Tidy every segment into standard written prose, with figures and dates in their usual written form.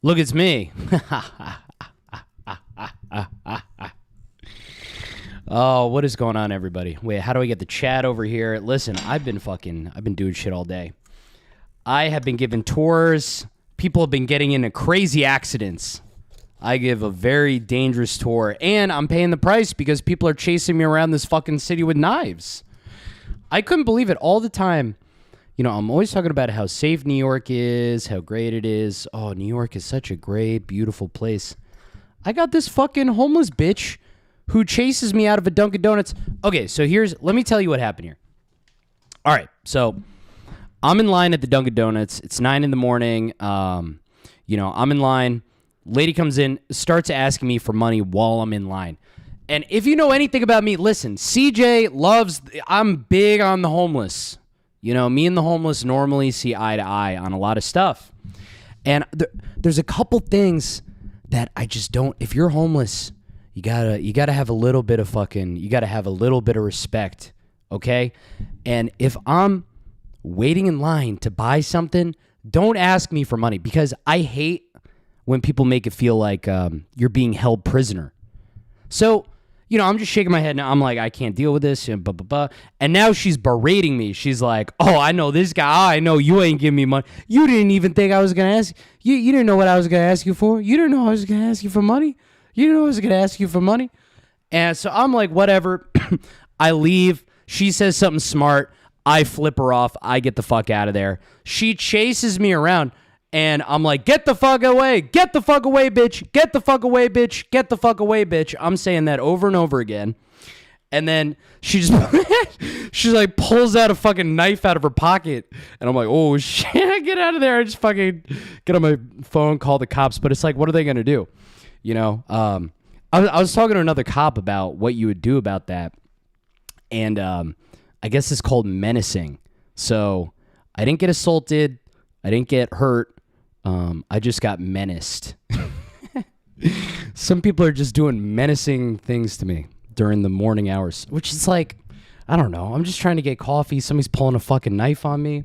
Look, it's me. Oh, what is going on, everybody? Wait, how do I get the chat over here? Listen, I've been doing shit all day. I have been giving tours. People have been getting into crazy accidents. I give a very dangerous tour, and I'm paying the price because people are chasing me around this fucking city with knives. I couldn't believe it all the time. You know, I'm always talking about how safe New York is, how great it is. Oh, New York is such a great, beautiful place. I got this fucking homeless bitch who chases me out of a Dunkin' Donuts. Okay, so let me tell you what happened here. All right, so I'm in line at the Dunkin' Donuts. It's 9 in the morning. I'm in line. Lady comes in, starts asking me for money while I'm in line. And if you know anything about me, listen, I'm big on the homeless. You know, me and the homeless normally see eye to eye on a lot of stuff. And there's a couple things that I just don't. If you're homeless, you gotta have a little bit of respect, okay? And if I'm waiting in line to buy something, don't ask me for money, because I hate when people make it feel like you're being held prisoner. So, you know, I'm just shaking my head now. I'm like, I can't deal with this, and blah, blah, blah. And now she's berating me. She's like, oh, I know this guy. Oh, I know you ain't giving me money. You didn't even think I was going to ask. You didn't know what I was going to ask you for. You didn't know I was going to ask you for money. You didn't know I was going to ask you for money. And so I'm like, whatever. I leave. She says something smart. I flip her off. I get the fuck out of there. She chases me around. And I'm like, get the fuck away. Get the fuck away, bitch. Get the fuck away, bitch. Get the fuck away, bitch. I'm saying that over and over again. And then she's like pulls out a fucking knife out of her pocket. And I'm like, oh shit, get out of there. I just fucking get on my phone, call the cops. But it's like, what are they going to do? You know, I was talking to another cop about what you would do about that. And I guess it's called menacing. So I didn't get assaulted. I didn't get hurt. I just got menaced. Some people are just doing menacing things to me during the morning hours, which is like, I don't know. I'm just trying to get coffee. Somebody's pulling a fucking knife on me.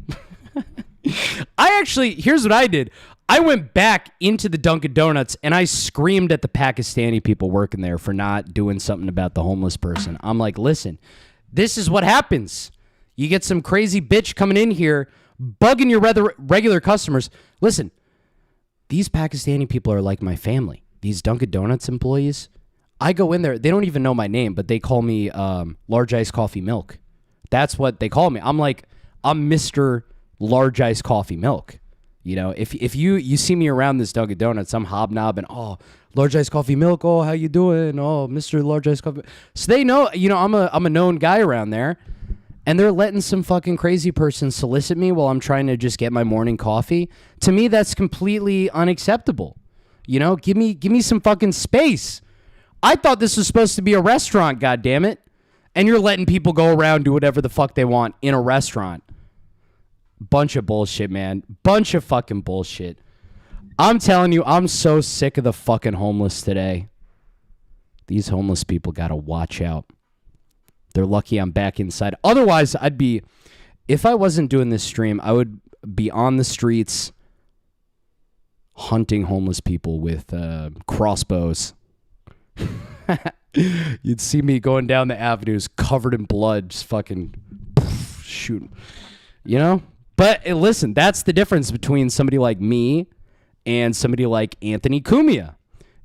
Here's what I did. I went back into the Dunkin' Donuts and I screamed at the Pakistani people working there for not doing something about the homeless person. I'm like, listen, this is what happens. You get some crazy bitch coming in here bugging your regular customers. Listen, these Pakistani people are like my family. These Dunkin' Donuts employees, I go in there, they don't even know my name, but they call me large iced coffee milk. That's what they call me. I'm like, I'm Mr. Large iced coffee milk. You know, if you see me around this Dunkin' Donuts, I'm hobnobbing, oh, large iced coffee milk, oh, how you doing? Oh, Mr. Large iced coffee. So they know, you know, I'm a known guy around there. And they're letting some fucking crazy person solicit me while I'm trying to just get my morning coffee. To me, that's completely unacceptable. You know, give me some fucking space. I thought this was supposed to be a restaurant, goddammit. And you're letting people go around do whatever the fuck they want in a restaurant. Bunch of bullshit, man. Bunch of fucking bullshit. I'm telling you, I'm so sick of the fucking homeless today. These homeless people gotta watch out. They're lucky I'm back inside. Otherwise, if I wasn't doing this stream, I would be on the streets hunting homeless people with crossbows. You'd see me going down the avenues covered in blood, just fucking shooting. You know? But listen, that's the difference between somebody like me and somebody like Anthony Cumia.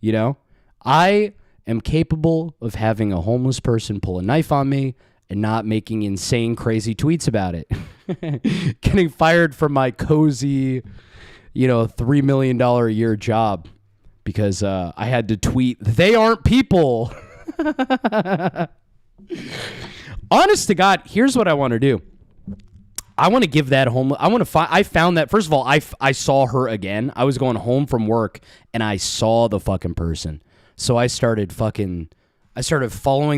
You know? I am capable of having a homeless person pull a knife on me and not making insane, crazy tweets about it. Getting fired from my cozy, $3 million a year job because I had to tweet, they aren't people. Honest to God, here's what I want to do. I want to give that home. I found that, first of all, I saw her again. I was going home from work and I saw the fucking person. So I started following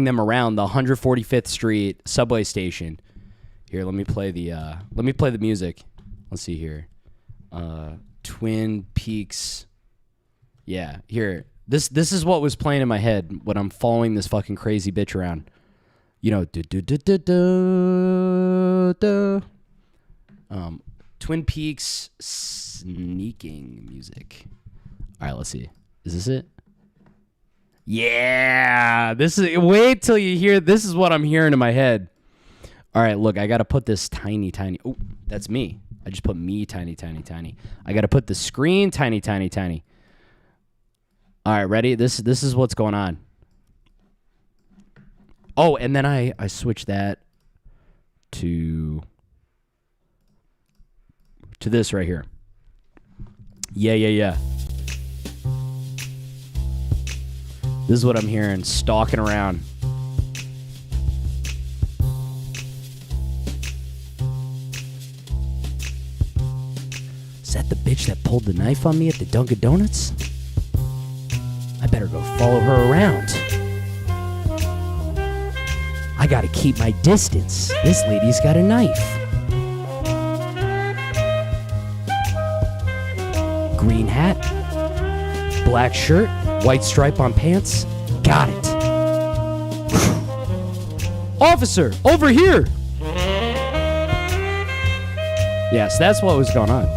them around the 145th Street subway station. Here, let me play the music. Let's see here. Twin Peaks. Yeah, here. This is what was playing in my head when I'm following this fucking crazy bitch around. Twin Peaks sneaking music. All right, let's see. Is this it? Yeah, this is. Wait till you hear. This is what I'm hearing in my head. All right, look, I got to put this tiny. Oh, that's me. I just put me tiny. I got to put the screen tiny. All right, ready? This is what's going on. Oh, and then I switch that to this right here. Yeah. This is what I'm hearing, stalking around. Is that the bitch that pulled the knife on me at the Dunkin' Donuts? I better go follow her around. I gotta keep my distance. This lady's got a knife. Green hat, black shirt, white stripe on pants. Got it. Officer, over here. Yes, that's what was going on.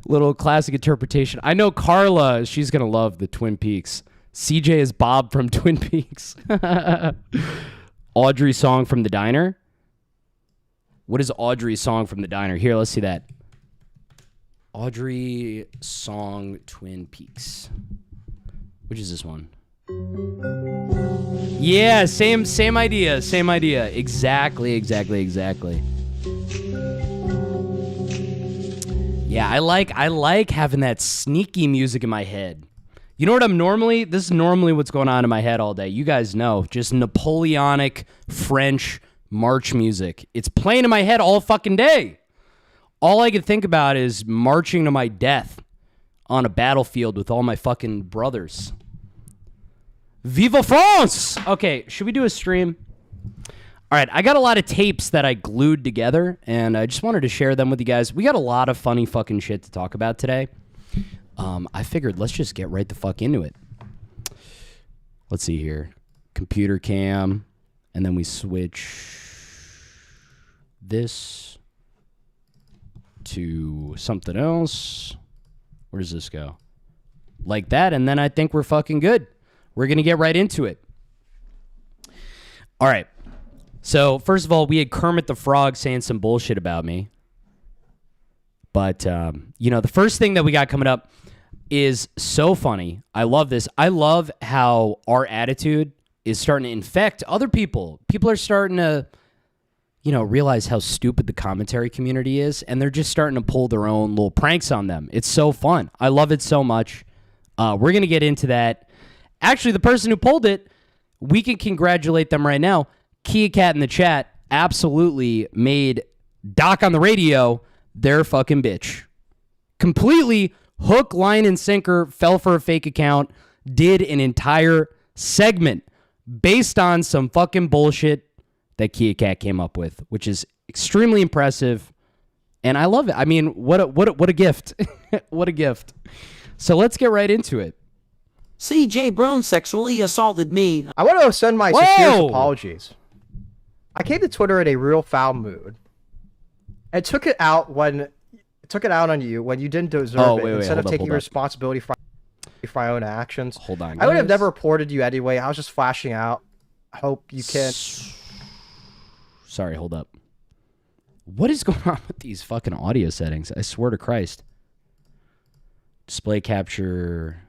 Little classic interpretation. I know Carla, she's going to love the Twin Peaks. CJ is Bob from Twin Peaks. Audrey's song from the diner. What is Audrey's song from the diner? Here, let's see that. Audrey song Twin Peaks. Which is this one? Yeah, same idea. Exactly. Yeah, I like having that sneaky music in my head. You know what this is normally what's going on in my head all day. You guys know, just Napoleonic French march music. It's playing in my head all fucking day. All I can think about is marching to my death on a battlefield with all my fucking brothers. Viva France! Okay, should we do a stream? All right, I got a lot of tapes that I glued together, and I just wanted to share them with you guys. We got a lot of funny fucking shit to talk about today. I figured let's just get right the fuck into it. Let's see here. Computer cam, and then we switch this to something else. Where does this go? Like that, and then I think we're fucking good. We're going to get right into it. All right. So, first of all, we had Kermit the Frog saying some bullshit about me. But, the first thing that we got coming up is so funny. I love this. I love how our attitude is starting to infect other people. People are starting to, realize how stupid the commentary community is, and they're just starting to pull their own little pranks on them. It's so fun. I love it so much. We're going to get into that. Actually, the person who pulled it, we can congratulate them right now. Kia Cat in the chat absolutely made Doc on the radio their fucking bitch. Completely hook, line, and sinker, fell for a fake account, did an entire segment based on some fucking bullshit that Kia Cat came up with, which is extremely impressive, and I love it. I mean, what a gift. What a gift. So let's get right into it. CJ Brown sexually assaulted me. I want to send my sincerest apologies. I came to Twitter in a real foul mood. And took it out on you when you didn't deserve it. Instead of taking responsibility for my own actions. Hold on, guys. I would have never reported you anyway. I was just flashing out. I hope you can. Sorry, hold up. What is going on with these fucking audio settings? I swear to Christ. Display capture.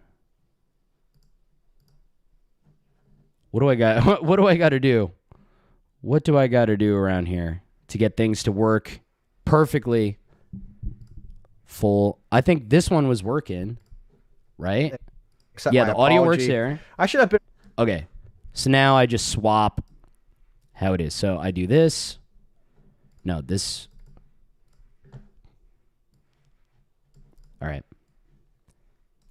What do I got? What do I got to do? What do I got to do around here to get things to work perfectly? Full. I think this one was working, right? Except yeah, the audio works there. I should have been. Okay. So now I just swap how it is. So I do this. No, this. All right.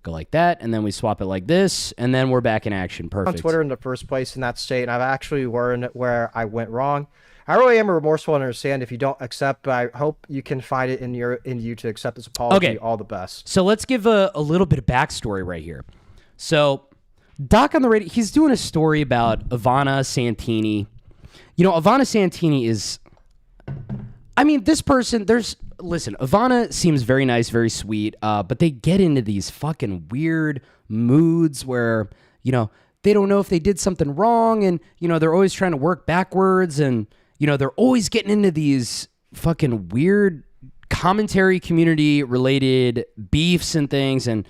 Go like that, and then we swap it like this, and then we're back in action. Perfect. On Twitter in the first place in that state, and I've actually learned where I went wrong. I really am remorseful and understand if you don't accept, but I hope you can find it in you to accept this apology. Okay. All the best. So let's give a little bit of backstory right here. So Doc on the radio, he's doing a story about Ivana Santini. Ivana Santini is, this person, there's listen, Ivana seems very nice, very sweet, but they get into these fucking weird moods where, they don't know if they did something wrong, and, they're always trying to work backwards, and, they're always getting into these fucking weird commentary community related beefs and things. And,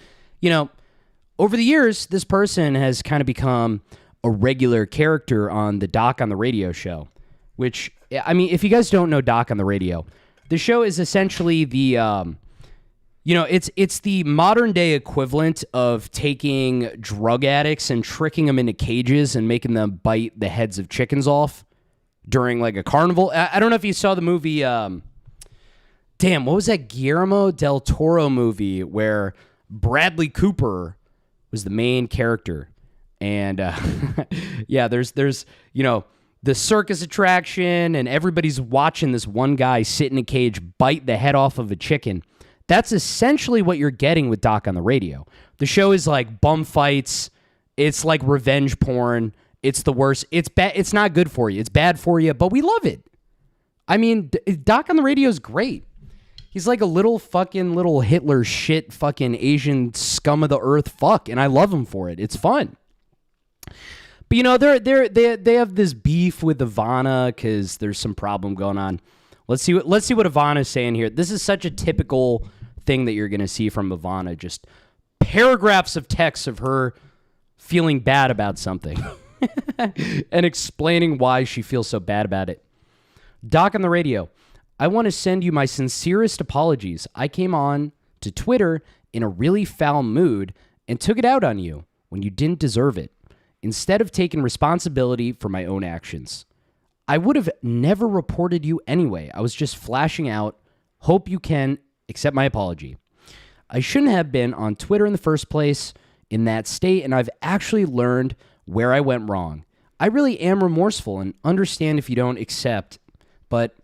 over the years, this person has kind of become a regular character on the Doc on the Radio show, which, I mean, if you guys don't know Doc on the Radio, the show is essentially the, it's the modern day equivalent of taking drug addicts and tricking them into cages and making them bite the heads of chickens off during like a carnival. I don't know if you saw the movie, what was that Guillermo del Toro movie where Bradley Cooper was the main character? And there's the circus attraction, and everybody's watching this one guy sit in a cage bite the head off of a chicken. That's essentially what you're getting with Doc on the Radio. The show is like bum fights. It's like revenge porn. It's the worst. It's bad. It's not good for you. It's bad for you, but we love it. I mean, Doc on the Radio is great. He's like a little Hitler shit fucking Asian scum of the earth fuck, and I love him for it. It's fun. But they have this beef with Ivana because there's some problem going on. Let's see what Ivana's saying here. This is such a typical thing that you're going to see from Ivana. Just paragraphs of text of her feeling bad about something and explaining why she feels so bad about it. Doc on the Radio. I want to send you my sincerest apologies. I came on to Twitter in a really foul mood and took it out on you when you didn't deserve it, instead of taking responsibility for my own actions. I would have never reported you anyway. I was just flashing out. Hope you can accept my apology. I shouldn't have been on Twitter in the first place in that state, and I've actually learned where I went wrong. I really am remorseful and understand if you don't accept, but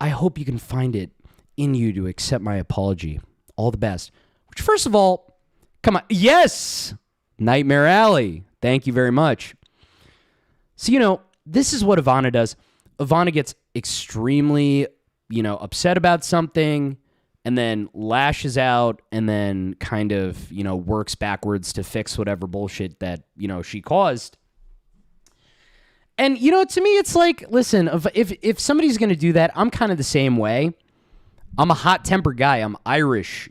I hope you can find it in you to accept my apology. All the best. Which, first of all, come on. Yes! Nightmare Alley. Thank you very much. So, this is what Ivana does. Ivana gets extremely, upset about something and then lashes out and then kind of, works backwards to fix whatever bullshit that, she caused. And, to me, it's like, listen, if somebody's going to do that, I'm kind of the same way. I'm a hot-tempered guy. I'm Irish,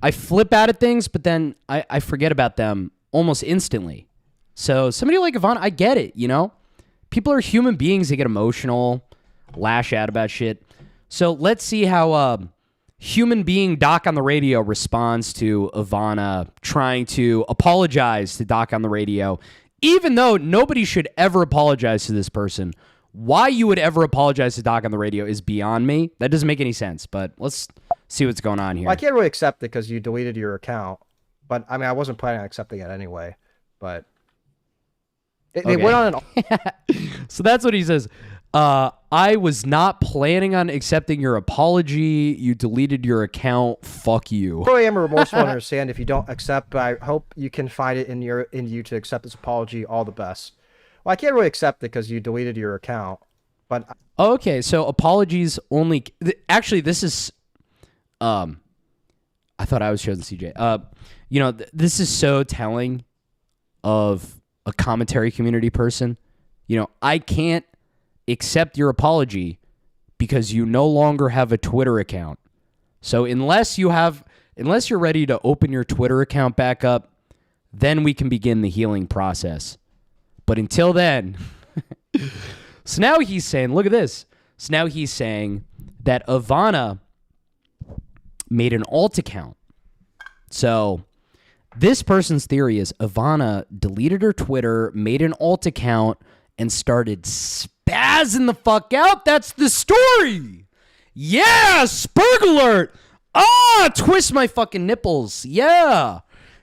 I flip out at things, but then I forget about them almost instantly. So somebody like Ivana, I get it, People are human beings. They get emotional, lash out about shit. So let's see how human being Doc on the Radio responds to Ivana trying to apologize to Doc on the Radio. Even though nobody should ever apologize to this person, why you would ever apologize to Doc on the Radio is beyond me. That doesn't make any sense, but let's see what's going on here. Well, I can't really accept it because you deleted your account, but I mean, I wasn't planning on accepting it anyway, but they went on an... So that's what he says. I was not planning on accepting your apology. You deleted your account. Fuck you. I really am remorseful and understand if you don't accept, but I hope you can find it in you to accept this apology. All the best. Well, I can't really accept it because you deleted your account, but... Okay, so apologies only... Actually, this is... I thought I was chosen CJ. This is so telling of a commentary community person. I can't accept your apology because you no longer have a Twitter account. So unless you're ready to open your Twitter account back up, then we can begin the healing process. But until then, so now he's saying, look at this. So now he's saying that Ivana made an alt account. So this person's theory is Ivana deleted her Twitter, made an alt account, and started spazzing the fuck out. That's the story. Yeah, Spurg alert. Twist my fucking nipples. Yeah.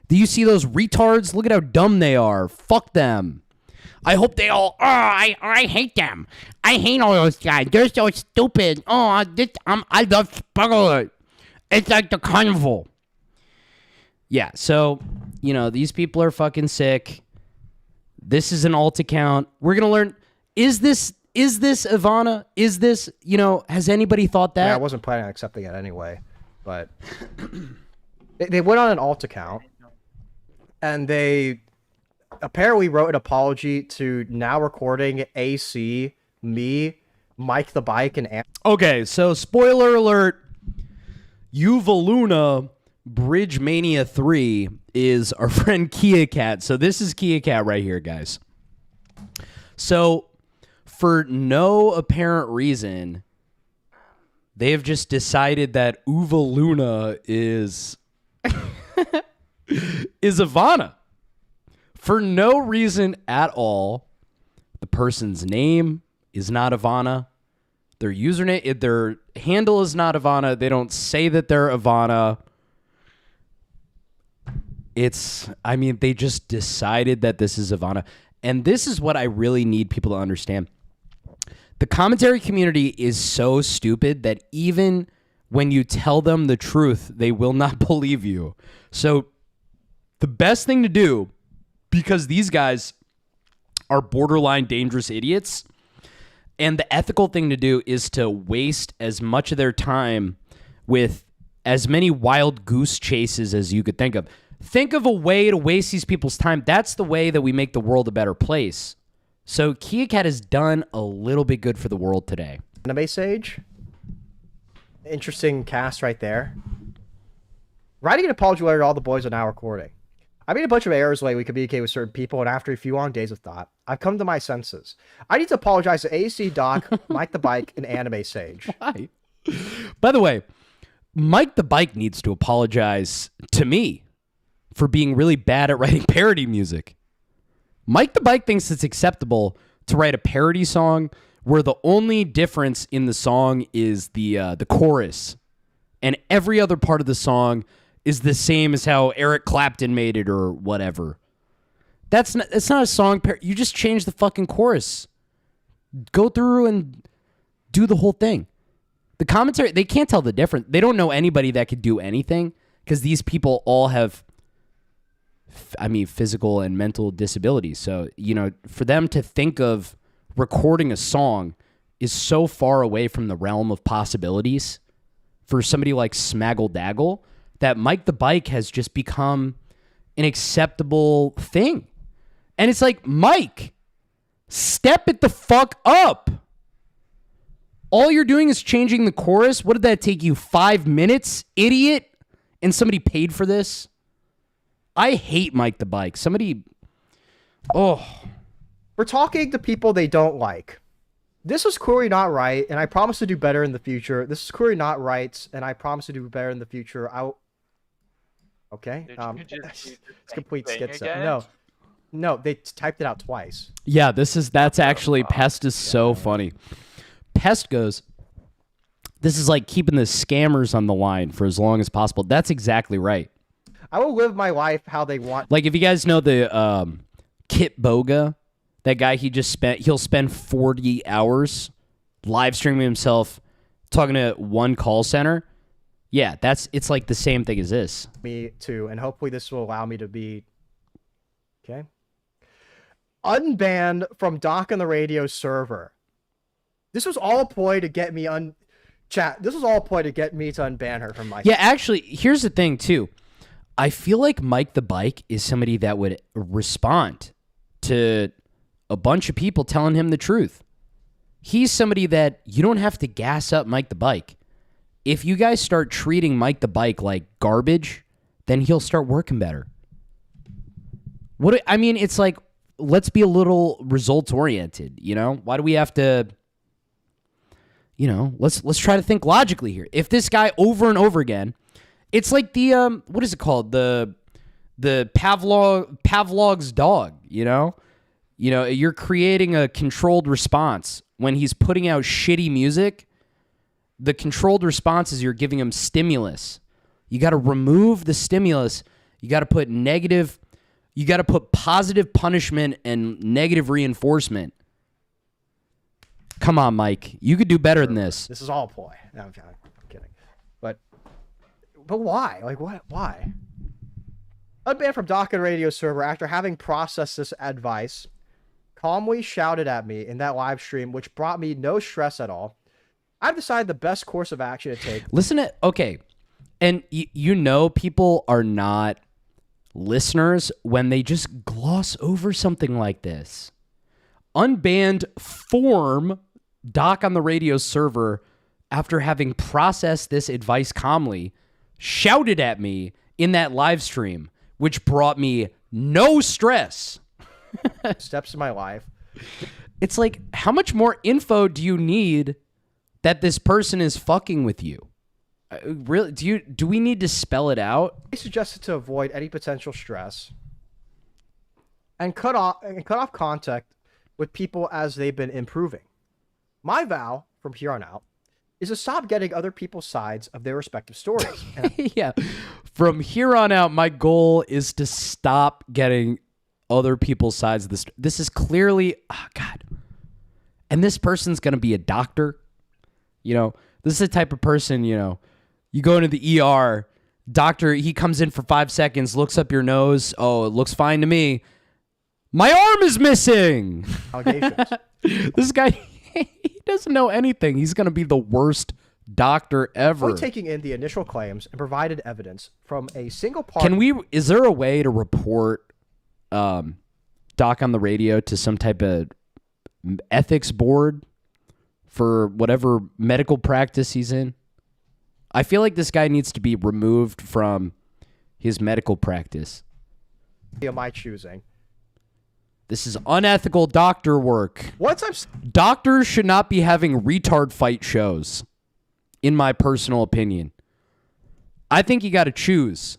Do you see those retards? Look at how dumb they are. Fuck them. I hope they all... I hate them. I hate all those guys. They're so stupid. I love Spurg alert. It's like the carnival. Yeah, so, these people are fucking sick. This is an alt account. We're going to learn, is this is this Ivana? Is this, has anybody thought that? Yeah, I wasn't planning on accepting it anyway, but they went on an alt account and they apparently wrote an apology to Now Recording, AC, me, Mike the Bike, and Okay, so spoiler alert, Uvaluna Bridge Mania 3 is our friend Kia Cat. So this is Kia Cat right here, guys. So for no apparent reason, they've just decided that Uvaluna is Ivana. For no reason at all. The person's name is not Ivana. Their username, their handle is not Ivana. They don't say that they're Ivana. They just decided that this is Ivana. And this is what I really need people to understand. The commentary community is so stupid that even when you tell them the truth, they will not believe you. So the best thing to do, because these guys are borderline dangerous idiots, and the ethical thing to do is to waste as much of their time with as many wild goose chases as you could think of. Think of a way to waste these people's time. That's the way that we make the world a better place. So Kia Cat has done a little bit good for the world today. Anime Sage. Interesting cast right there. Writing an apology letter to all the boys are Now Recording. I made a bunch of errors the way we communicate with certain people, and after a few long days of thought, I've come to my senses. I need to apologize to AC, Doc, Mike the Bike, and Anime Sage. Why? By the way, Mike the Bike needs to apologize to me for being really bad at writing parody music. Mike the Bike thinks it's acceptable to write a parody song where the only difference in the song is the chorus, and every other part of the song is the same as how Eric Clapton made it or whatever. It's not a song. You just change the fucking chorus. Go through and do the whole thing. The commentary, they can't tell the difference. They don't know anybody that could do anything because these people all have physical and mental disabilities. So, for them to think of recording a song is so far away from the realm of possibilities for somebody like Smaggle Daggle that Mike the Bike has just become an acceptable thing. And it's like, Mike, step it the fuck up. All you're doing is changing the chorus. What did that take you, 5 minutes, idiot? And somebody paid for this? I hate Mike the Bike. We're talking to people they don't like. This was clearly not right, and I promise to do better in the future. This is clearly not right, and I promise to do better in the future. Okay. It's complete schizo. No, they typed it out twice. Yeah, that's actually, Pest is so funny. Pest goes, this is like keeping the scammers on the line for as long as possible. That's exactly right. I will live my life how they want. Like, if you guys know the Kit Boga, that guy, he'll spend 40 hours live streaming himself talking to one call center. Yeah, it's like the same thing as this. Me too, and hopefully this will allow me to be unbanned from Doc on the Radio server. This was all a ploy to get me This was all a ploy to get me to unban her from my. Yeah, actually, here's the thing too. I feel like Mike the Bike is somebody that would respond to a bunch of people telling him the truth. He's somebody that you don't have to gas up Mike the Bike. If you guys start treating Mike the Bike like garbage, then he'll start working better. It's like, let's be a little results oriented, Why do we have to, let's try to think logically here. If this guy over and over again, it's like the what is it called? The Pavlov's dog, you're creating a controlled response. When he's putting out shitty music, the controlled response is you're giving him stimulus. You got to remove the stimulus. You got to put positive punishment and negative reinforcement. Come on, Mike. You could do better than this. This is all ploy. No, I'm kidding. But why? Like, what? Why? Unbanned from Doc and Radio server after having processed this advice. calmly shouted at me in that live stream, which brought me no stress at all. I've decided the best course of action to take. Okay, and you know people are not listeners when they just gloss over something like this. Unbanned Form Doc on the Radio server, after having processed this advice calmly, shouted at me in that live stream, which brought me no stress. Steps in my life. It's like, how much more info do you need that this person is fucking with you? Really? Do we need to spell it out? I suggested to avoid any potential stress and cut off contact with people as they've been improving. My vow from here on out is to stop getting other people's sides of their respective stories. Yeah. From here on out, my goal is to stop getting other people's sides of this. This is clearly, oh God. And this person's going to be a doctor. You know, this is the type of person, you know, you go into the ER, doctor, he comes in for 5 seconds, looks up your nose. Oh, it looks fine to me. My arm is missing. Allegations. This guy, he doesn't know anything. He's going to be the worst doctor ever. Only taking in the initial claims and provided evidence from a single party. Is there a way to report Doc on the Radio to some type of ethics board for whatever medical practice he's in? I feel like this guy needs to be removed from his medical practice. Of my choosing. This is unethical doctor work. Doctors should not be having retard fight shows, in my personal opinion. I think you got to choose.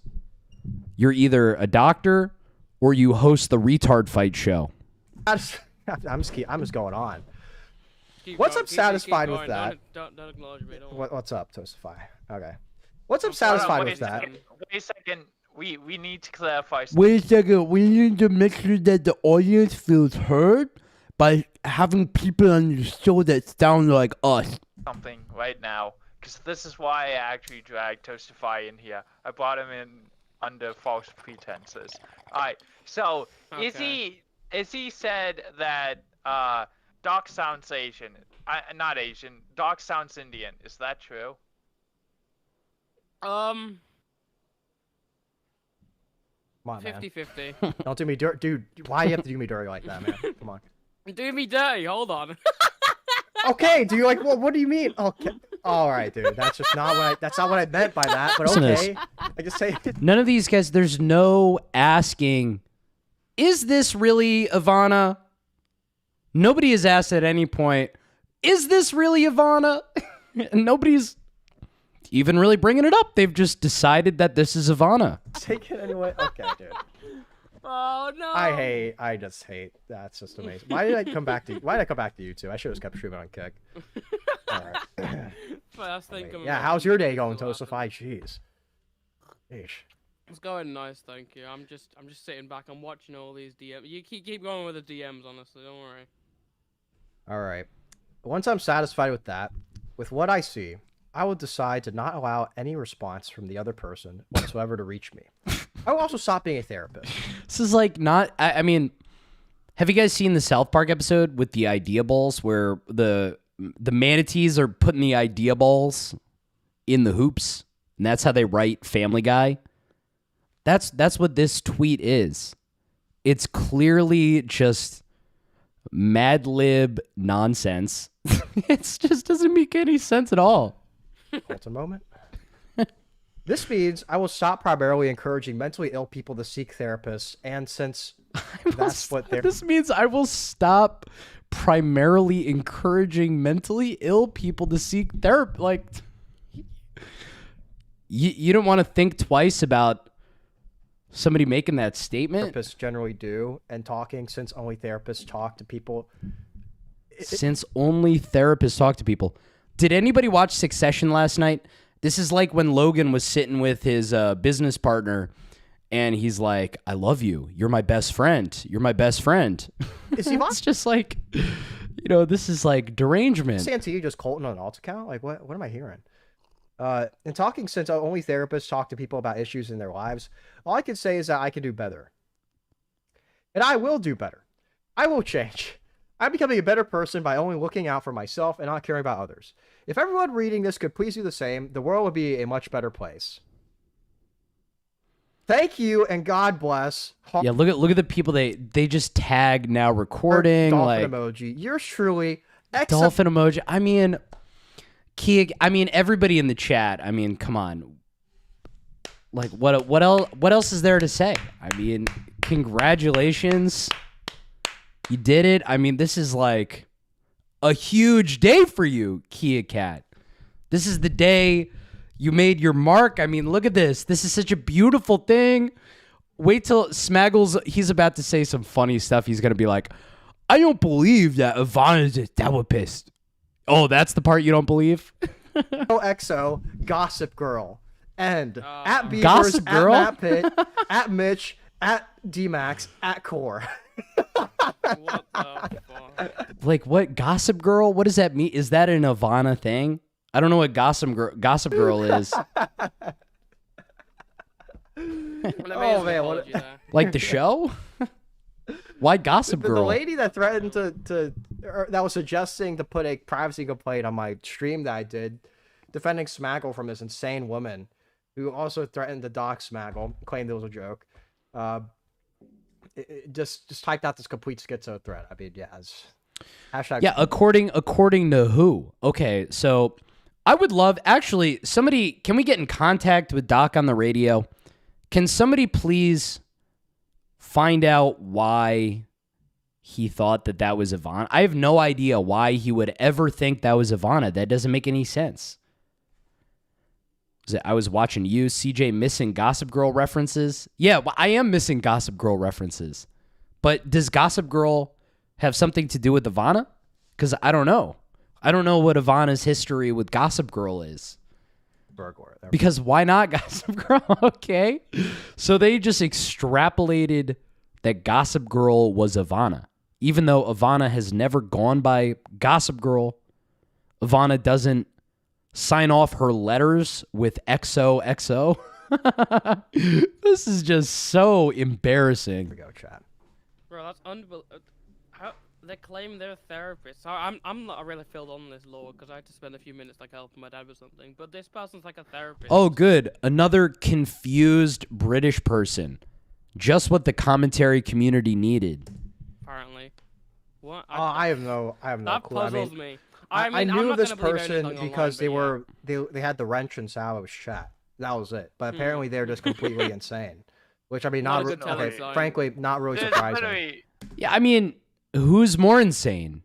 You're either a doctor or you host the retard fight show. I'm just going on. Once I'm satisfied with that. Don't acknowledge me. What's up, Toastify? Okay. Once I'm satisfied with that. Wait a second. We need to clarify something. Wait a second. We need to make sure that the audience feels heard by having people on the show that sound like us. Something right now, because this is why I actually dragged Toastify in here. I brought him in under false pretenses. All right. So Okay. Izzy said that Doc sounds Asian. Not Asian. Doc sounds Indian. Is that true? Come on, man. 50-50. Don't do me dirty. Dude, why do you have to do me dirty like that, man? Come on. Do me dirty. Hold on. Okay, do you like, well, what do you mean? Okay. All right, dude. That's just not what I meant by that, but Listen to okay. I just say None of these guys, there's no asking, is this really Ivana? Nobody has asked at any point, is this really Ivana? And nobody's even really bringing it up. They've just decided that this is Ivana. take it anyway. Okay, dude. Oh no. I just hate. That's just amazing. Why did I come back to you two? I should have kept streaming on Kick. All right. First thing coming Yeah, back how's to your me. day going, Toastify? Jeez. Yeesh. It's going nice, thank you. I'm just sitting back. I'm watching all these DMs. You keep going with the DMs, honestly. Don't worry. All right. Once I'm satisfied with that, with what I see, I will decide to not allow any response from the other person whatsoever to reach me. I will also stop being a therapist. This is like not, I mean, have you guys seen the South Park episode with the idea balls where the manatees are putting the idea balls in the hoops? And that's how they write Family Guy. That's what this tweet is. It's clearly just Mad Lib nonsense. It just doesn't make any sense at all. Hold a moment. This means I will stop primarily encouraging mentally ill people to seek therapists, and since that's what they're... This means I will stop primarily encouraging mentally ill people to seek therapy. Like, you don't want to think twice about somebody making that statement? Therapists generally do, and talking, since only therapists talk to people. Since only therapists talk to people. Did anybody watch Succession last night? This is like when Logan was sitting with his business partner, and he's like, I love you. You're my best friend. You're my best friend. Is he It's just like, this is like derangement. Santee just Colton on an alt account? Like, what am I hearing? In talking, since only therapists talk to people about issues in their lives, all I can say is that I can do better. And I will do better. I will change. I'm becoming a better person by only looking out for myself and not caring about others. If everyone reading this could please do the same, the world would be a much better place. Thank you and God bless. Yeah, look at the people they just tag now recording. Dolphin like emoji. Yours truly. Dolphin emoji. I mean, everybody in the chat. I mean, come on. Like, what else is there to say? I mean, congratulations. You did it. I mean, this is like a huge day for you, Kia Cat. This is the day you made your mark. I mean, look at this. This is such a beautiful thing. Wait till Smaggles, he's about to say some funny stuff. He's going to be like, I don't believe that Ivana's a therapist. Oh, that's the part you don't believe? XO, Gossip Girl. And at Beavers, Gossip Girl? at Matt Pitt, at Mitch, at DMax, at Core. What the fuck? Like, what? Gossip Girl? What does that mean? Is that an Ivana thing? I don't know what Gossip Girl is. Oh, man, what- Like the show? Why Gossip The Girl? lady that threatened that was suggesting to put a privacy complaint on my stream that I did, defending Smaggle from this insane woman, who also threatened to dox Smaggle, claimed it was a joke. Just typed out this complete schizo threat. I mean, yeah, hashtag. Yeah, according to who? Okay, so I would love, actually, somebody, can we get in contact with Doc on the radio? Can somebody please find out why he thought that was Ivana? I have no idea why he would ever think that was Ivana. That doesn't make any sense. I was watching you, CJ, missing Gossip Girl references. Yeah, well, I am missing Gossip Girl references. But does Gossip Girl have something to do with Ivana? Because I don't know. I don't know what Ivana's history with Gossip Girl is. Burglar. Because why not Gossip Girl? Okay. So they just extrapolated that Gossip Girl was Ivana. Even though Ivana has never gone by Gossip Girl, Ivana doesn't sign off her letters with XOXO. This is just so embarrassing. Here we go, chat. Bro, that's unbelievable. They claim they're therapists. I'm not really filled on this lore because I had to spend a few minutes like helping my dad with something. But this person's like a therapist. Oh, good. Another confused British person. Just what the commentary community needed. Apparently. What? I have no That clue. puzzles me. I mean, I'm knew not this gonna believe person anything because online, they had the wrench and Salvos chat. That was it. But apparently they're just completely insane. Which I mean, Not not a good telling okay. sign. Frankly, not really There's surprising. literally Yeah, I mean, who's more insane?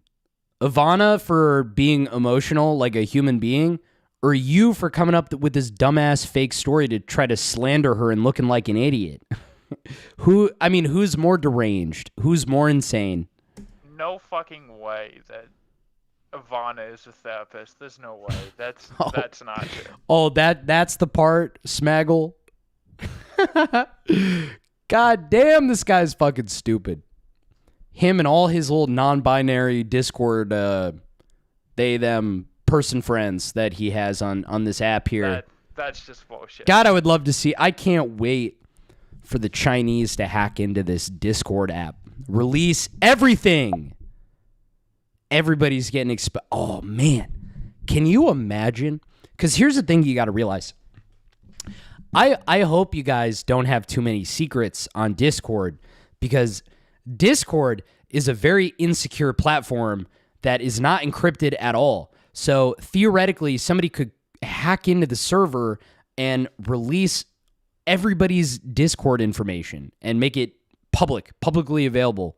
Ivana for being emotional like a human being, or you for coming up with this dumbass fake story to try to slander her and looking like an idiot? Who's more deranged? Who's more insane? no fucking way that Ivana is a therapist. There's no way. That's not true. Oh, that's the part, Smaggle. God damn, this guy's fucking stupid. Him and all his little non-binary Discord, they, them, person friends that he has on this app here. That's just bullshit. God, I would love to see. I can't wait for the Chinese to hack into this Discord app. Release everything. Everybody's getting oh, man. Can you imagine? Because here's the thing you got to realize. I hope you guys don't have too many secrets on Discord, because Discord is a very insecure platform that is not encrypted at all. So theoretically, somebody could hack into the server and release everybody's Discord information and make it publicly available.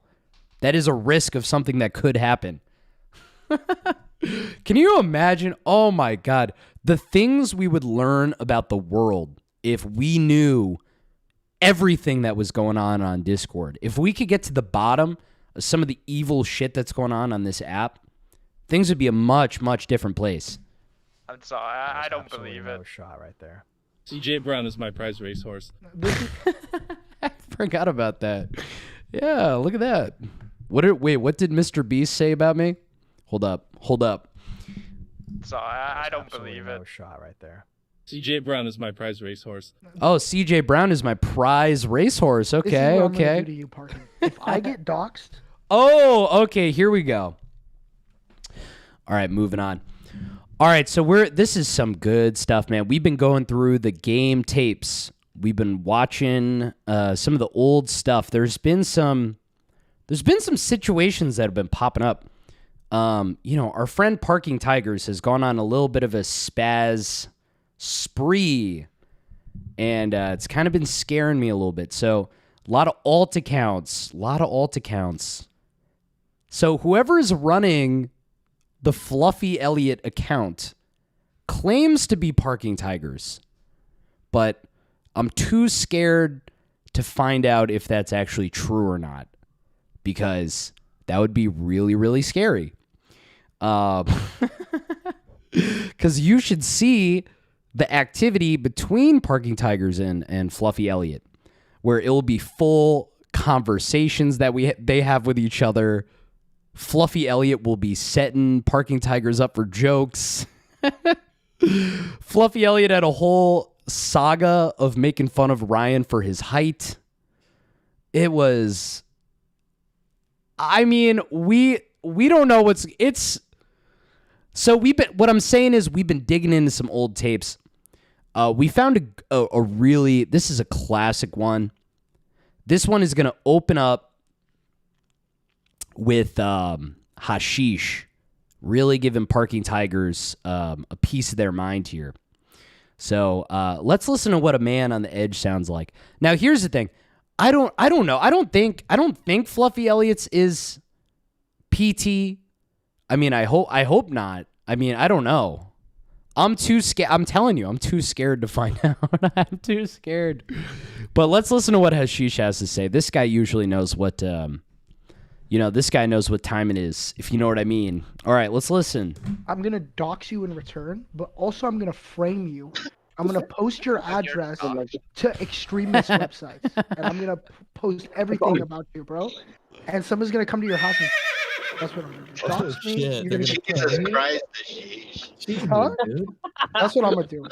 That is a risk of something that could happen. Can you imagine? Oh my God. The things we would learn about the world if we knew everything that was going on Discord. If we could get to the bottom of some of the evil shit that's going on this app, things would be a much, much different place. I'm sorry. I don't Absolutely believe no it. shot right there. CJ Brown is my prize racehorse. I forgot about that. Yeah, look at that. What did Mr. Beast say about me? Hold up. Sorry. I don't Absolutely believe it. no shot right there. CJ Brown is my prize racehorse. Oh, CJ Brown is my prize racehorse. Okay, This is what I'm gonna okay. do to you, Parkin. If I get doxxed, Oh, okay, here we go. All right, moving on. All right, so this is some good stuff, man. We've been going through the game tapes. We've been watching some of the old stuff. There's been some situations that have been popping up. Our friend Parking Tigers has gone on a little bit of a spaz spree, and it's kind of been scaring me a little bit. So a lot of alt accounts. So whoever is running the Fluffy Elliott account claims to be Parking Tigers, but I'm too scared to find out if that's actually true or not, because that would be really, really scary. Because you should see the activity between Parking Tigers and Fluffy Elliott, where it will be full conversations that they have with each other. Fluffy Elliott will be setting Parking Tigers up for jokes. Fluffy Elliott had a whole saga of making fun of Ryan for his height. It was... I mean, we don't know So what I'm saying is we've been digging into some old tapes. We found a really... This is a classic one. This one is going to open up with Hashish really giving Parking Tigers a piece of their mind here. So let's listen to what a man on the edge sounds like. Now, here's the thing. I don't know. I don't think Fluffy Elliott's is PT. I mean, I hope not. I mean, I don't know. I'm too scared. I'm telling you, I'm too scared to find out. I'm too scared. But let's listen to what Hashish has to say. This guy usually knows what this guy knows what time it is, if you know what I mean. All right, let's listen. I'm going to dox you in return, but also I'm going to frame you. I'm going to post your address to extremist websites. And I'm going to post everything about you, bro. And someone's going to come to your house and... That's what I'm going to do. Dox me, you're going to get Christ, huh? That's what I'm going to do.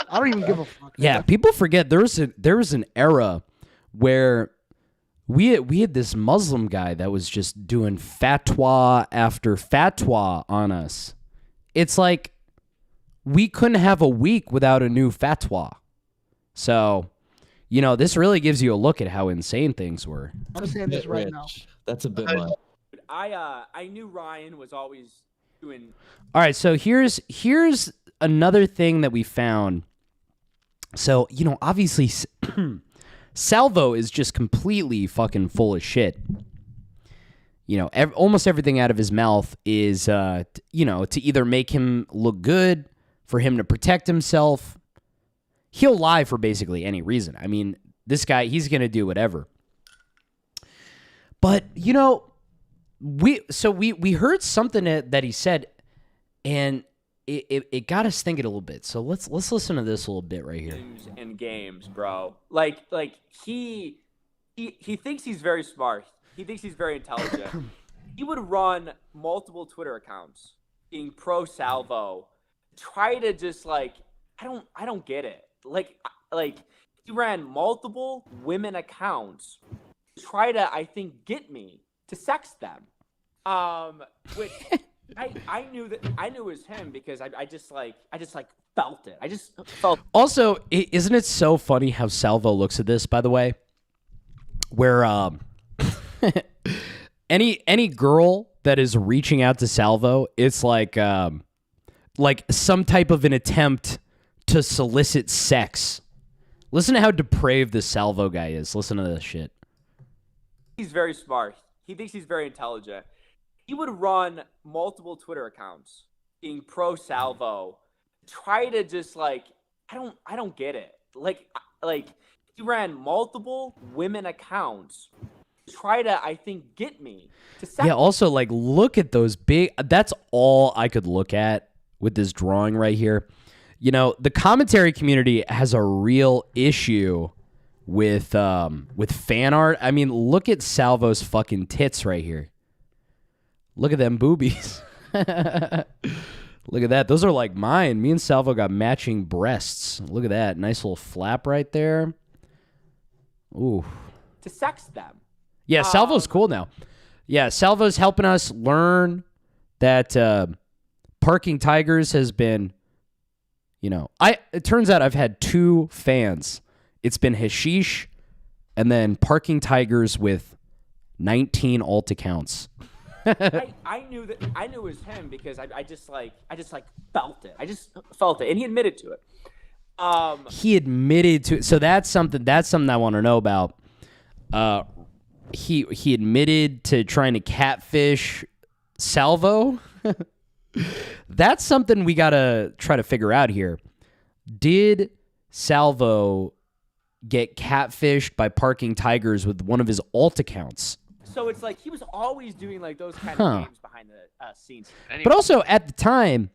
I don't even give a fuck. Yeah, people forget there was an era where... We had this Muslim guy that was just doing fatwa after fatwa on us. It's like we couldn't have a week without a new fatwa. So, this really gives you a look at how insane things were. I'm saying this right now. That's a bit much. I knew Ryan was always doing. All right, so here's another thing that we found. So, obviously Salvo is just completely fucking full of shit. Almost everything out of his mouth is, to either make him look good, for him to protect himself. He'll lie for basically any reason. I mean, this guy, he's going to do whatever. But, we heard something that he said, and it got us thinking a little bit. So let's listen to this a little bit right here. And games, bro. Like he thinks he's very smart. He thinks he's very intelligent. He would run multiple Twitter accounts being pro Salvo, try to just I don't get it. Like he ran multiple women accounts, try to get me to sex them. Which I knew it was him because I just felt it. I just felt. Also, isn't it so funny how Salvo looks at this? By the way, where any girl that is reaching out to Salvo, it's like some type of an attempt to solicit sex. Listen to how depraved this Salvo guy is. Listen to this shit. He's very smart. He thinks he's very intelligent. He would run multiple Twitter accounts being pro Salvo, try to just I don't get it. Like he ran multiple women accounts, try to get me to sex. Yeah, also look at those big. That's all I could look at with this drawing right here. The commentary community has a real issue with fan art. I mean, look at Salvo's fucking tits right here. Look at them boobies. Look at that. Those are like mine. Me and Salvo got matching breasts. Look at that. Nice little flap right there. Ooh. To sex them. Yeah, Salvo's cool now. Yeah, Salvo's helping us learn that Parking Tigers has been, it turns out I've had 2 fans. It's been Hashish and then Parking Tigers with 19 alt accounts. I knew it was him because I just felt it. I just felt it, and he admitted to it. He admitted to it. So that's something I want to know about. He admitted to trying to catfish Salvo. That's something we gotta try to figure out here. Did Salvo get catfished by Parking Tigers with one of his alt accounts? So it's like he was always doing like those kind of games behind the scenes. But also at the time,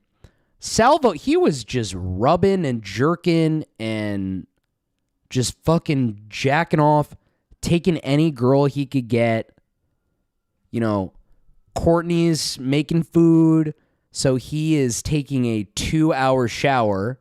Salvo, he was just rubbing and jerking and just fucking jacking off, taking any girl he could get. Courtney's making food, so he is taking a 2-hour shower.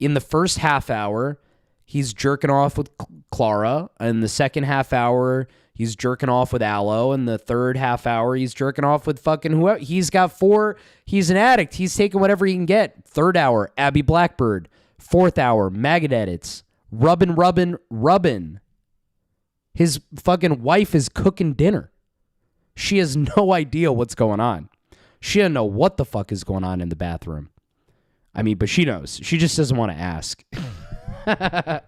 In the first half hour, he's jerking off with Clara. In the second half hour, he's jerking off with Aloe. In the third half hour, he's jerking off with fucking whoever. He's got 4. He's an addict. He's taking whatever he can get. Third hour, Abby Blackbird. Fourth hour, Maggot Edits. Rubbin'. His fucking wife is cooking dinner. She has no idea what's going on. She doesn't know what the fuck is going on in the bathroom. I mean, but she knows. She just doesn't want to ask. But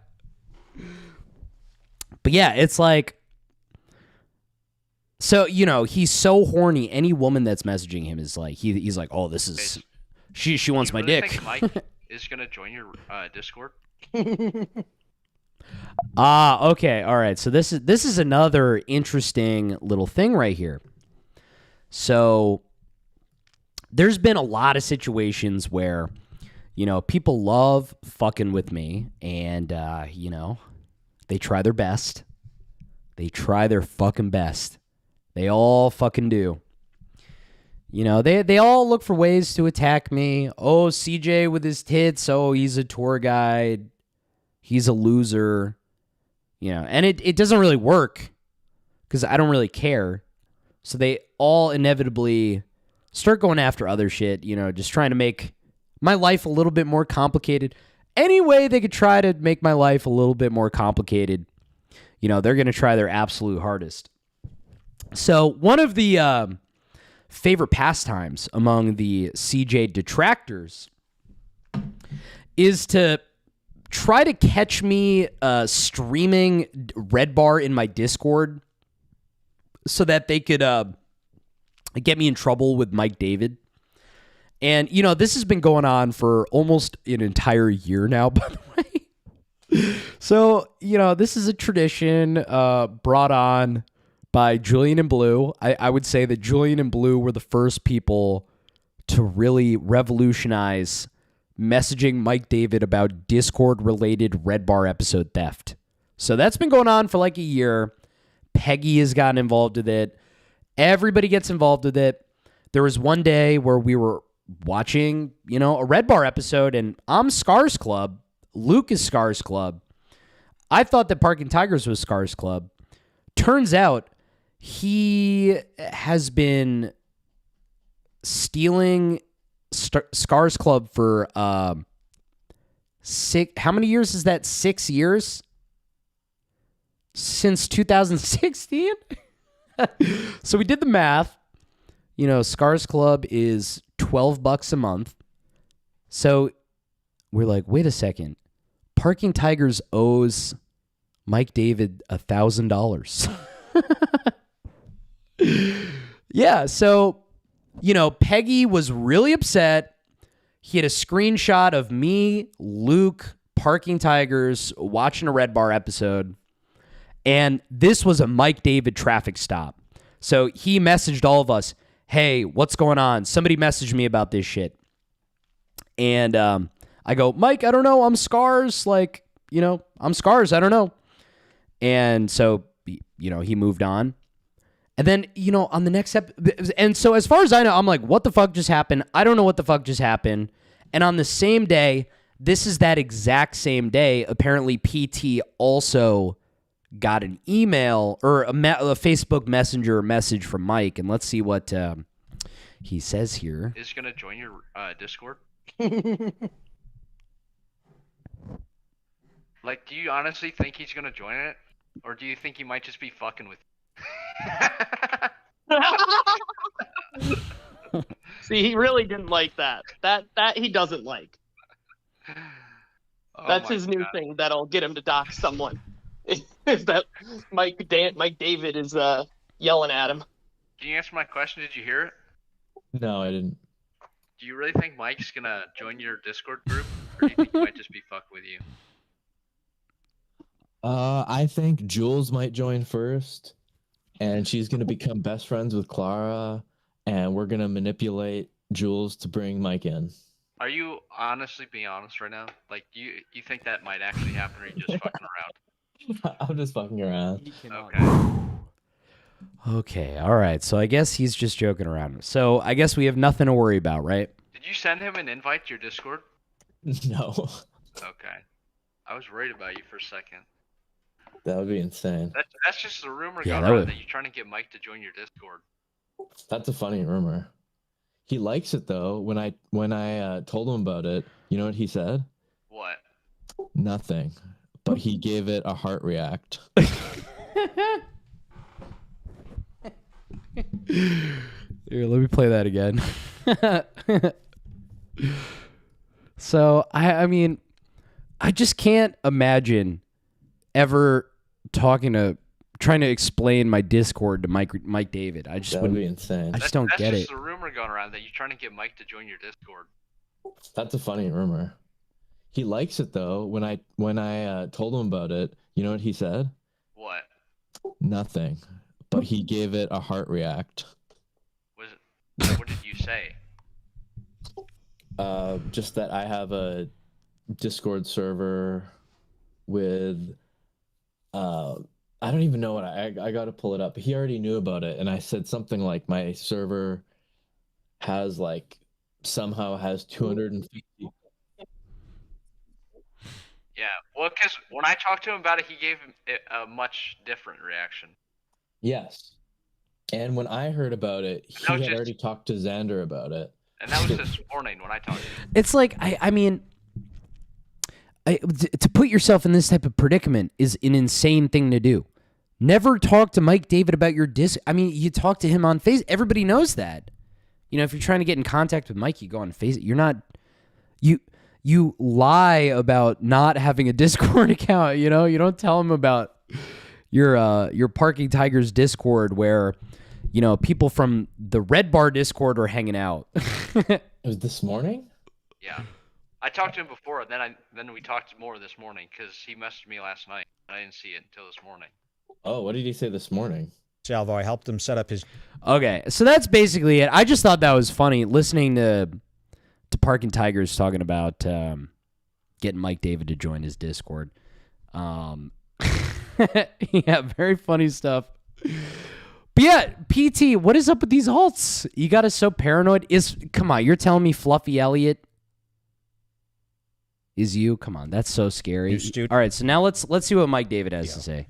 yeah, it's like, so, he's so horny. Any woman that's messaging him is like, he's like, oh, this is, she wants my dick. Think Mike is going to join your Discord? Okay. All right. So this is another interesting little thing right here. So there's been a lot of situations where, people love fucking with me and, they try their best. They try their fucking best. They all fucking do. They all look for ways to attack me. Oh, CJ with his tits. Oh, he's a tour guide. He's a loser. And it doesn't really work because I don't really care. So they all inevitably start going after other shit, just trying to make my life a little bit more complicated. Any way they could try to make my life a little bit more complicated, they're going to try their absolute hardest. So one of the favorite pastimes among the CJ detractors is to try to catch me streaming Red Bar in my Discord so that they could get me in trouble with Mike David. And, this has been going on for almost an entire year now, by the way. So, this is a tradition brought on by Julian and Blue. I would say that Julian and Blue were the first people to really revolutionize messaging Mike David about Discord-related Red Bar episode theft. So that's been going on for like a year. Peggy has gotten involved with it. Everybody gets involved with it. There was one day where we were watching, a Red Bar episode, and I'm Scars Club. Luke is Scars Club. I thought that Parking Tigers was Scars Club. Turns out he has been stealing Scars Club for how many years is that? 6 years? Since 2016? So we did the math. Scars Club is $12 a month. So we're like, wait a second. Parking Tigers owes Mike David $1,000. Yeah, so, Peggy was really upset. He had a screenshot of me, Luke, Parking Tigers, watching a Red Bar episode. And this was a Mike David traffic stop. So he messaged all of us, hey, what's going on? Somebody messaged me about this shit. And I go, Mike, I don't know. I'm Scars. I'm Scars. I don't know. And so, he moved on. And then, on the next episode, and so as far as I know, I'm like, what the fuck just happened? I don't know what the fuck just happened. And on the same day, this is that exact same day, apparently PT also got an email or a Facebook Messenger message from Mike, and let's see what he says here. Is gonna join your Discord? Like, do you honestly think he's gonna join it, or do you think he might just be fucking with you? See, he really didn't like that. That he doesn't like. Oh That's my his new God. thing that'll get him to dox someone. Is that Mike David is yelling at him. Can you answer my question? Did you hear it? No, I didn't. Do you really think Mike's gonna join your Discord group, or do you think he might just be fucking with you? I think Jules might join first, and she's gonna become best friends with Clara, and we're gonna manipulate Jules to bring Mike in. Are you honestly being honest right now? Like, you think that might actually happen, or are you just fucking around? I'm just fucking around. Okay. Okay, all right. So I guess he's just joking around. So I guess we have nothing to worry about, right? Did you send him an invite to your Discord? No, Okay. I was worried about you for a second. that would be insane. That's just a rumor Yeah, going that around would- that you're trying to get Mike to join your Discord. That's a funny rumor. He likes it though. When I told him about it, you know what he said? What? Nothing. But he gave it a heart react. Here, let me play that again. So I mean, I just can't imagine ever trying to explain my Discord to Mike David. I just That would wouldn't. be insane. I just don't get That's it. just a rumor going around that you're trying to get Mike to join your Discord. That's a funny rumor. He likes it though. When I told him about it, you know what he said? What? Nothing. But he gave it a heart react. What did you say? Just that I have a Discord server with I don't even know what I got to pull it up. He already knew about it, and I said something like my server has somehow has 250. Yeah, well, because when I talked to him about it, he gave it a much different reaction. Yes. And when I heard about it, he That was had just- already talked to Xander about it. And that was this morning when I talked to him. It's like I mean, to put yourself in this type of predicament is an insane thing to do. Never talk to Mike David about your I mean, you talk to him on Facebook. Everybody knows that. You know, if you're trying to get in contact with Mike, you go on Facebook. You're not you lie about not having a Discord account. You know, you don't tell him about your Parking Tigers Discord where, you know, people from the Red Bar Discord are hanging out. It was this morning? Yeah. I talked to him before, and then we talked more this morning because he messaged me last night. And I didn't see it until this morning. Oh, what did he say this morning? Salvo, I helped him set up his. Okay, so that's basically it. I just thought that was funny listening to Parking Tigers talking about getting Mike David to join his Discord. Yeah, very funny stuff. But yeah, PT, what is up with these alts? You got us so paranoid. Come on, you're telling me Fluffy Elliott is you? Come on, that's so scary. All right, so now let's see what Mike David has to say.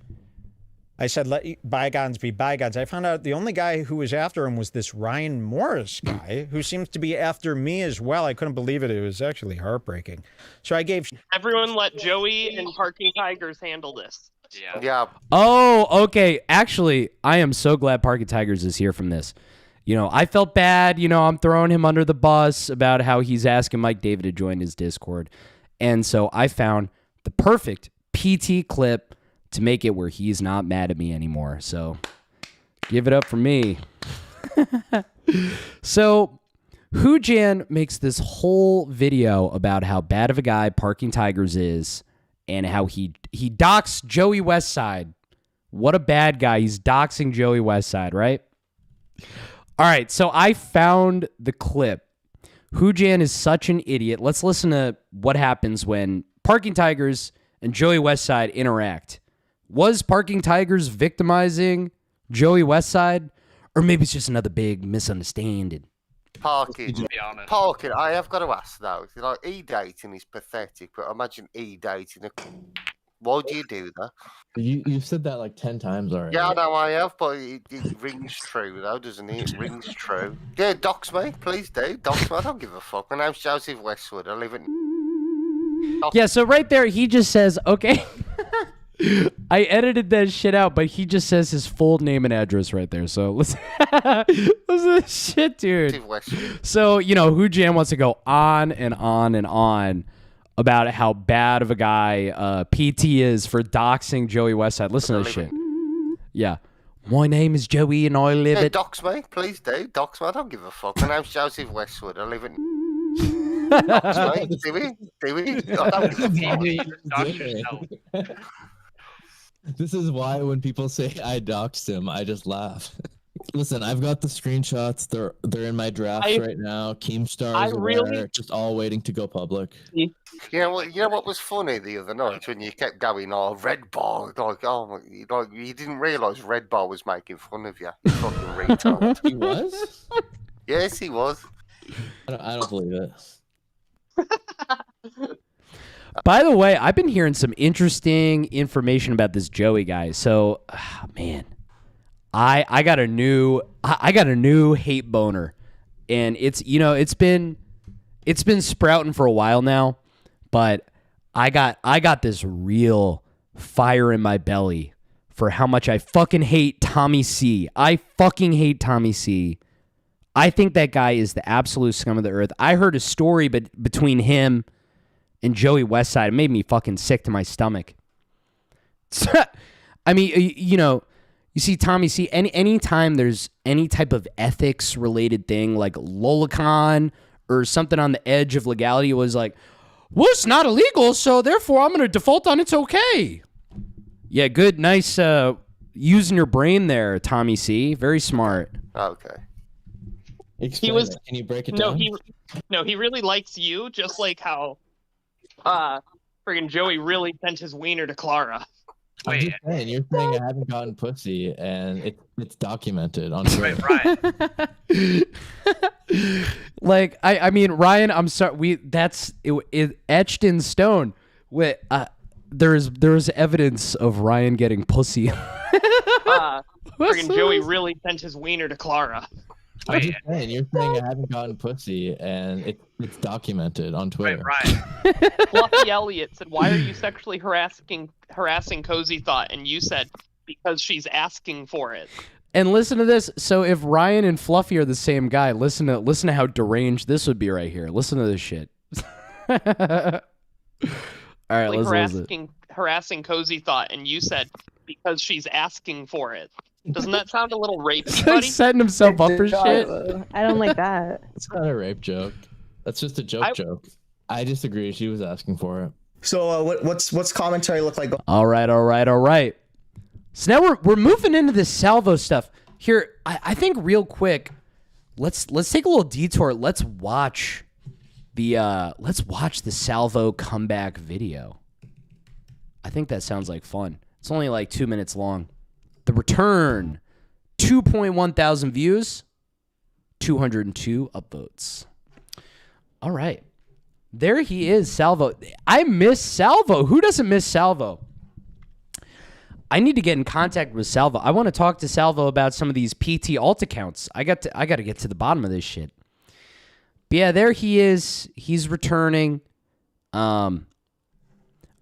I said, let bygones be bygones. I found out the only guy who was after him was this Ryan Morris guy, who seems to be after me as well. I couldn't believe it. It was actually heartbreaking. So I gave... Everyone let Joey and Parking Tigers handle this. Yeah. Oh, okay. Actually, I am so glad Parking Tigers is here from this. You know, I felt bad. You know, I'm throwing him under the bus about how he's asking Mike David to join his Discord. And so I found the perfect PT clip to make it where he's not mad at me anymore. So give it up for me. So Hoojan makes this whole video about how bad of a guy Parking Tigers is and how he docks Joey Westside. What a bad guy. He's doxing Joey Westside, right? All right, so I found the clip. Hoojan is such an idiot. Let's listen to what happens when Parking Tigers and Joey Westside interact. Was Parking Tigers victimizing Joey Westside? Or maybe it's just another big misunderstanding. Parking. To be honest. Parking, I have got to ask though. Like, E-dating is pathetic, but imagine E-dating a Why do you do that? You've said that like 10 times already. Yeah, I know I have, but it rings true, though, doesn't it? It rings true. Yeah, dox me, please do. Dox me, I don't give a fuck. My name's Joseph Westwood. I live in... Yeah, so right there, he just says, okay. I edited that shit out, but he just says his full name and address right there. So listen, listen to this shit, dude. So, you know, Who Jam wants to go on and on and on about how bad of a guy PT is for doxing Joey Westside. Listen to this shit. Yeah. My name is Joey and I live at... dox me, please do. Dox me, I don't give a fuck. My name's Joseph Westwood. I live in... dox me, do we? Do we? I don't give a fuck. This is why when people say I doxed him, I just laugh. Listen, I've got the screenshots. They're in my drafts right now. Keemstar is aware, just all waiting to go public. You know what was funny the other night when you kept going, oh, Red Bar, like, oh, like you didn't realise Red Bar was making fun of you. You fucking retard. He was? Yes, he was. I don't believe it. By the way, I've been hearing some interesting information about this Joey guy. So, man, I got a new hate boner, and it's been sprouting for a while now, but I got this real fire in my belly for how much I fucking hate Tommy C. I fucking hate Tommy C. I think that guy is the absolute scum of the earth. I heard a story between him and Joey Westside. It made me fucking sick to my stomach. I mean, you see Tommy C, anytime there's any type of ethics related thing like Lolicon or something on the edge of legality, it was like, well, it's not illegal, so therefore I'm going to default on it's okay. Yeah, good, nice using your brain there, Tommy C. Very smart. Okay. He was. Can you break it down? He really likes you, just like how friggin' Joey really sent his wiener to Clara. I'm just saying, you're saying I haven't gotten pussy, and it's documented on Twitter. Like, I mean, Ryan, I'm sorry, it etched in stone. There's evidence of Ryan getting pussy. Friggin' Joey really sent his wiener to Clara. I'm just saying, you're saying I haven't gotten pussy, and it's documented on Twitter. Fluffy Elliott said, "Why are you sexually harassing Cozy Thought?" And you said, "Because she's asking for it." And listen to this. So if Ryan and Fluffy are the same guy, listen to how deranged this would be right here. Listen to this shit. All right, like harassing Cozy Thought, and you said, "Because she's asking for it." Doesn't that sound a little rapey, buddy? He's setting himself up for shit. I don't like that. It's not a rape joke. That's just a joke. I disagree. She was asking for it. So what's commentary look like? All right. So now we're moving into the Salvo stuff. Here, I think real quick, let's take a little detour. Let's watch the Salvo comeback video. I think that sounds like fun. It's only like 2 minutes long. The return, 2.1 thousand views, 202 upvotes. All right. There he is, Salvo. I miss Salvo. Who doesn't miss Salvo? I need to get in contact with Salvo. I want to talk to Salvo about some of these PT alt accounts. I got to get to the bottom of this shit. But yeah, there he is. He's returning. I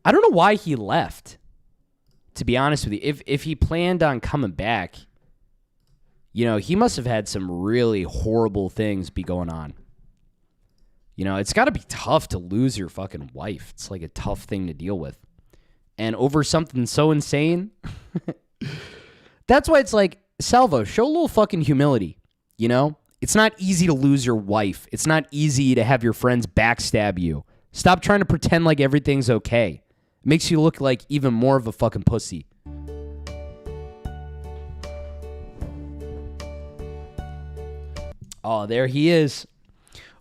don't know why he left. To be honest with you, if he planned on coming back, he must have had some really horrible things be going on. It's got to be tough to lose your fucking wife. It's like a tough thing to deal with. And over something so insane. That's why it's like, Salvo, show a little fucking humility. It's not easy to lose your wife. It's not easy to have your friends backstab you. Stop trying to pretend like everything's okay. Makes you look like even more of a fucking pussy. Oh, there he is.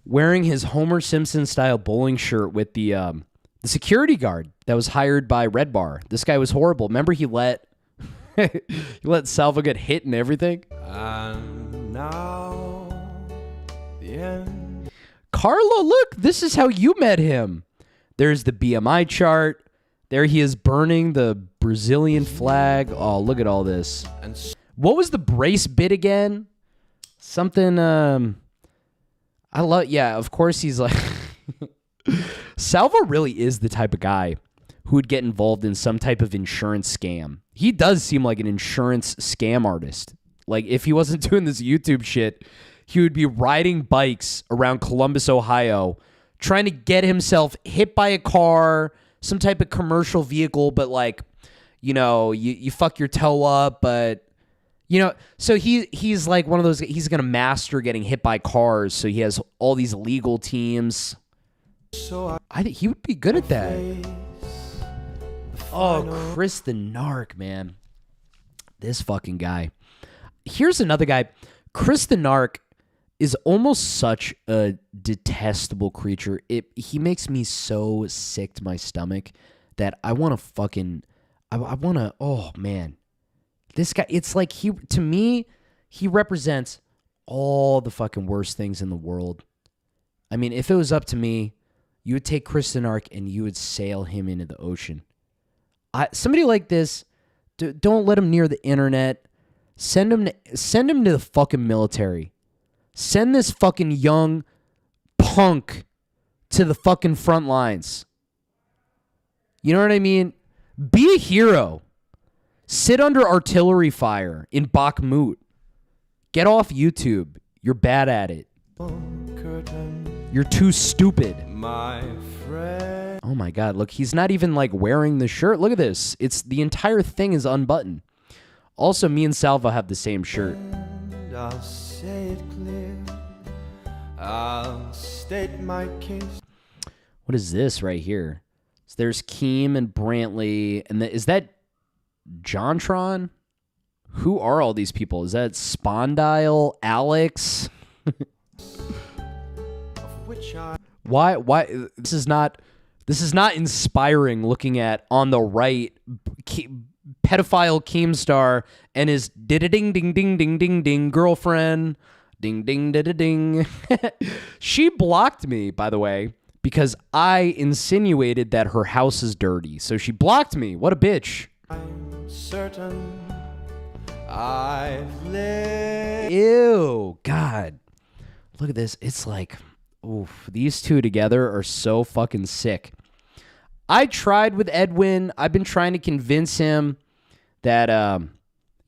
Wearing his Homer Simpson style bowling shirt with the security guard that was hired by Red Bar. This guy was horrible. Remember he let Salvo get hit and everything? And now the end. Carlo, look, this is how you met him. There's the BMI chart. There he is burning the Brazilian flag. Oh, look at all this. What was the brace bit again? Something, I love, yeah, of course he's like, Salvo really is the type of guy who would get involved in some type of insurance scam. He does seem like an insurance scam artist. Like, if he wasn't doing this YouTube shit, he would be riding bikes around Columbus, Ohio, trying to get himself hit by a car, some type of commercial vehicle, but like, you know, you fuck your toe up, but, you know, so he's like one of those, he's going to master getting hit by cars, so he has all these legal teams. I think he would be good at that. Oh, Chris the Narc, man. This fucking guy. Here's another guy. Chris the Narc is almost such a detestable creature. He makes me so sick to my stomach that I want to fucking... I want to... Oh, man. This guy, it's like to me, he represents all the fucking worst things in the world. I mean, if it was up to me, you would take Chris the Narc and you would sail him into the ocean. Somebody like this, don't let him near the internet. Send him to the fucking military. Send this fucking young punk to the fucking front lines. You know what I mean? Be a hero. Sit under artillery fire in Bakhmut. Get off YouTube. You're bad at it. You're too stupid. Oh my God, look, he's not even like wearing the shirt. Look at this. It's the entire thing is unbuttoned. Also, me and Salvo have the same shirt. I'll say it clear. I'll state my case. What is this right here? So there's Keem and Brantley, and is that Jontron? Who are all these people? Is that Spondyle, Alex? Why this is not inspiring looking at on the right pedophile Keemstar and his ding ding ding ding ding ding girlfriend ding ding ding. She blocked me, by the way, because I insinuated that her house is dirty. So she blocked me. What a bitch. I'm certain I've lived. Ew, God. Look at this. It's like, oof, these two together are so fucking sick. I tried with Edwin. I've been trying to convince him that,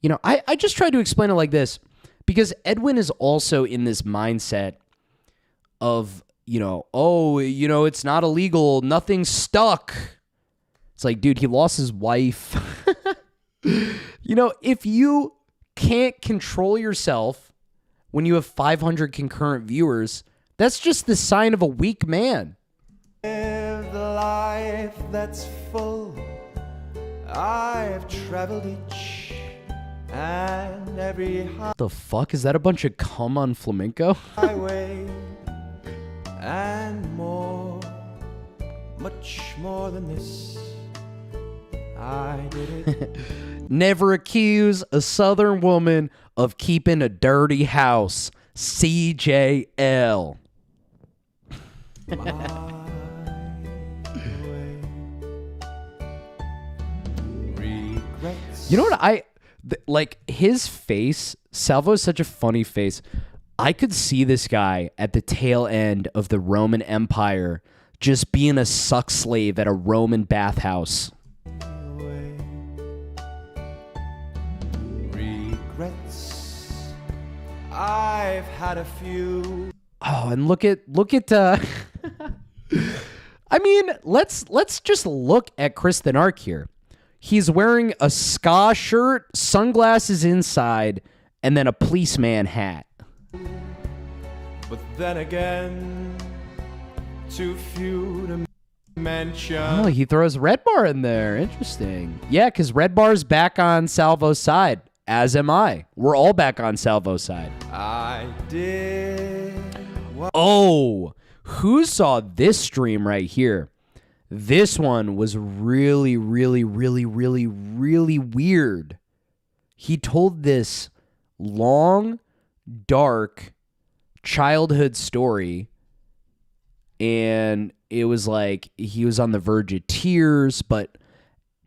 you know, I just tried to explain it like this, because Edwin is also in this mindset of, you know, oh, you know, it's not illegal. Nothing's stuck. It's like, dude, he lost his wife. You know, if you can't control yourself when you have 500 concurrent viewers, that's just the sign of a weak man. Live the life that's full. I've traveled each and every What the fuck? Is that a bunch of cum on flamenco? highway and more, much more than this. I did it. Never accuse a Southern woman of keeping a dirty house. CJL. You know what like his face, Salvo's such a funny face. I could see this guy at the tail end of the Roman Empire just being a suck slave at a Roman bathhouse. Regrets. I've had a few. Oh, and look at I mean, let's just look at Chris the Narc here. He's wearing a ska shirt, sunglasses inside, and then a policeman hat. But then again, too few to mention. Oh, he throws Red Bar in there. Interesting. Yeah, because Red Bar's back on Salvo's side, as am I. We're all back on Salvo's side. I did. Oh, who saw this stream right here? This one was really, really, really, really, really weird. He told this long, dark childhood story, and it was like he was on the verge of tears, but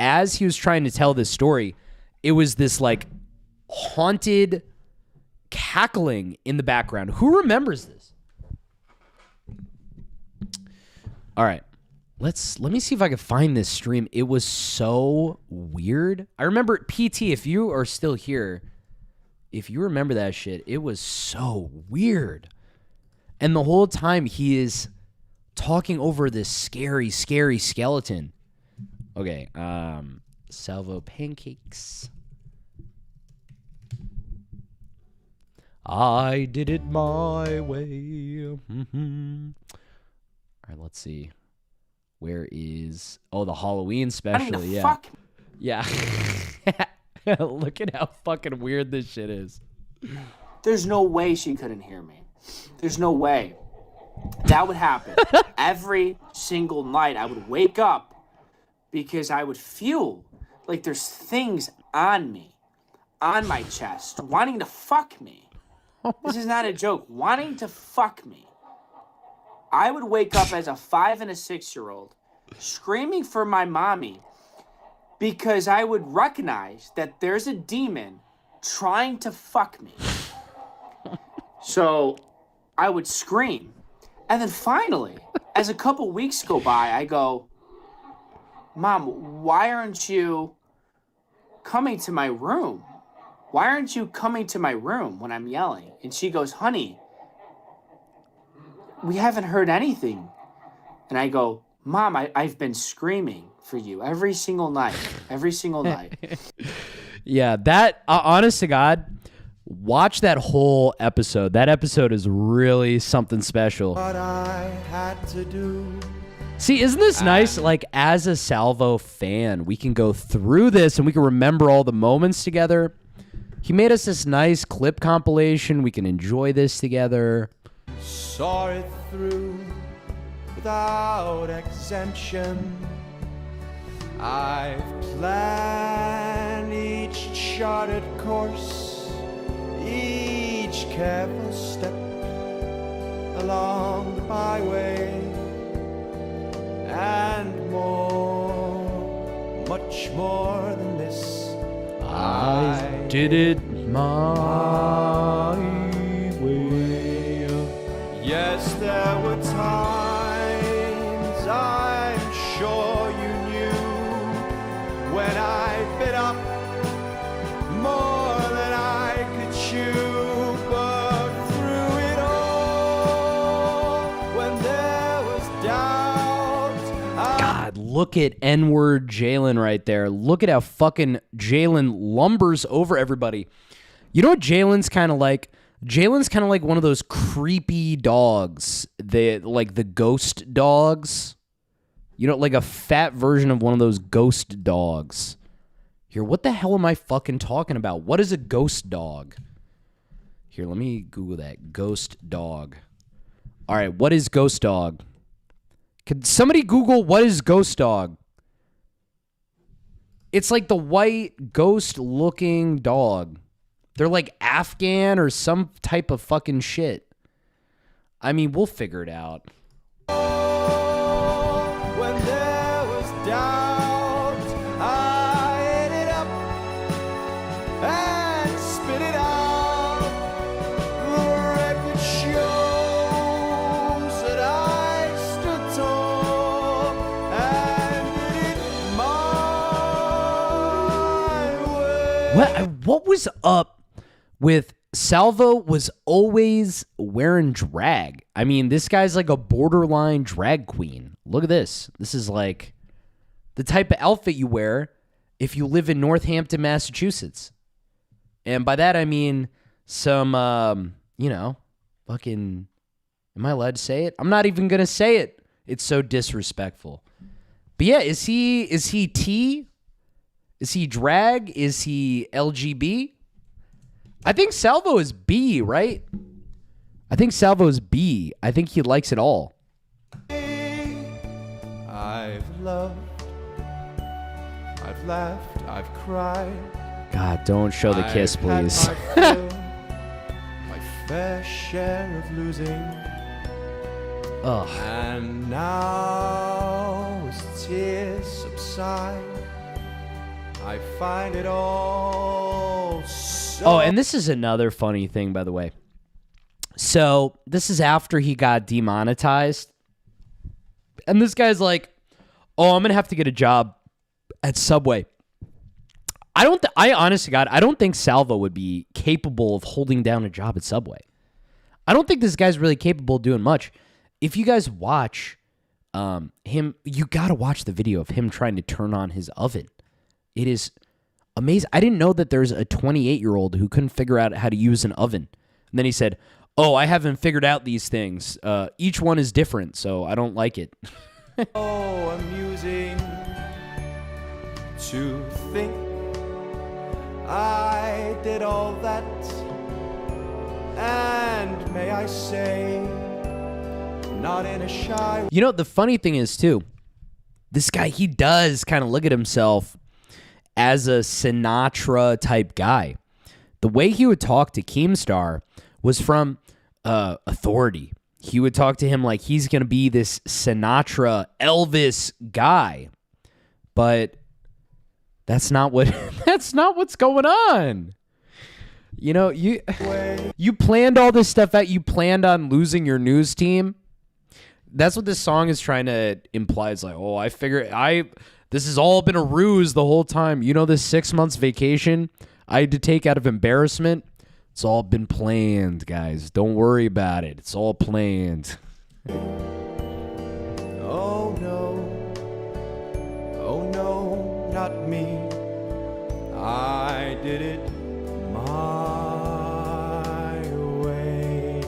as he was trying to tell this story, it was this like haunted cackling in the background. Who remembers this? All right. Let me see if I can find this stream. It was so weird. I remember PT, if you are still here, if you remember that shit, it was so weird. And the whole time he is talking over this scary, scary skeleton. Okay, Salvo pancakes. I did it my way. All right, let's see. Where is... Oh, the Halloween special, yeah. Fuck? Yeah. Look at how fucking weird this shit is. There's no way she couldn't hear me. There's no way. That would happen. Every single night I would wake up because I would feel like there's things on me, on my chest, wanting to fuck me. This is not a joke. Wanting to fuck me. I would wake up as a 5 and a 6-year-old screaming for my mommy because I would recognize that there's a demon trying to fuck me. So I would scream. And then finally, as a couple weeks go by, I go, Mom, why aren't you coming to my room? Why aren't you coming to my room when I'm yelling? And she goes, honey, we haven't heard anything. And I go, Mom, I've been screaming for you every single night. Every single night. Yeah, that, honest to God, watch that whole episode. That episode is really something special. What I had to do. See, isn't this nice? Like, as a Salvo fan, we can go through this and we can remember all the moments together. He made us this nice clip compilation. We can enjoy this together. Saw it through without exemption. I've planned each charted course, each careful step along the byway, and more, much more than this. I did it my way. Yes, there were times I'm sure you knew when I bit up more than I could chew, but through it all, when there was doubt, God, look at N-word Jalen right there. Look at how fucking Jalen lumbers over everybody. You know what Jalen's kind of like? Jalen's kind of like one of those creepy dogs. Like the ghost dogs. You know, like a fat version of one of those ghost dogs. Here, what the hell am I fucking talking about? What is a ghost dog? Here, let me Google that. Ghost dog. All right, what is ghost dog? Can somebody Google what is ghost dog? It's like the white ghost-looking dog. They're like Afghan or some type of fucking shit. I mean, we'll figure it out. when there was doubt, I ate it up and spit it out. The record shows that I stood tall and did it my way. What was up with Salvo? Was always wearing drag. I mean, this guy's like a borderline drag queen. Look at this. This is like the type of outfit you wear if you live in Northampton, Massachusetts. And by that, I mean some, fucking, am I allowed to say it? I'm not even going to say it. It's so disrespectful. But yeah, is he T? Is he drag? Is he LGB? I think Salvo is B, right? I think Salvo is B. I think he likes it all. I've loved, I've laughed, I've cried. God, don't show the kiss, please. My fair share of losing. Ugh. And now as tears subside, I find it all so... Oh, and this is another funny thing, by the way. So this is after he got demonetized. And this guy's like, oh, I'm going to have to get a job at Subway. I honest to God, I don't think Salvo would be capable of holding down a job at Subway. I don't think this guy's really capable of doing much. If you guys watch him, you got to watch the video of him trying to turn on his oven. It is amazing. I didn't know that there's a 28-year-old who couldn't figure out how to use an oven. And then he said, oh, I haven't figured out these things. Each one is different, so I don't like it. Oh, amusing to think I did all that, and may I say, not in a shy... You know, the funny thing is, too, this guy, he does kind of look at himself as a Sinatra-type guy. The way he would talk to Keemstar was from authority. He would talk to him like he's going to be this Sinatra, Elvis guy. But that's not what's going on. You know, you planned all this stuff out. You planned on losing your news team. That's what this song is trying to imply. It's like, oh, this has all been a ruse the whole time. You know, this 6 months vacation I had to take out of embarrassment. It's all been planned, guys. Don't worry about it. It's all planned. Oh no, not me. I did it my way.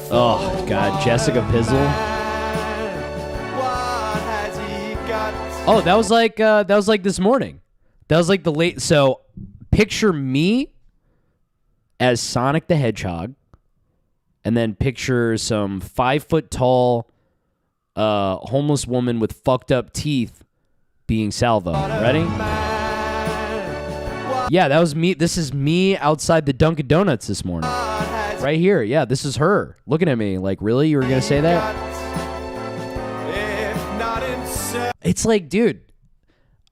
Oh God, Jessica Pizzle. What has he got? Oh, that was like this morning. That was like the late. So picture me as Sonic the Hedgehog, and then picture some 5-foot-tall homeless woman with fucked up teeth being Salvo. Ready? Yeah, that was me. This is me outside the Dunkin' Donuts this morning. Right here. Yeah, this is her looking at me like, really? You were going to say that? It's like, dude,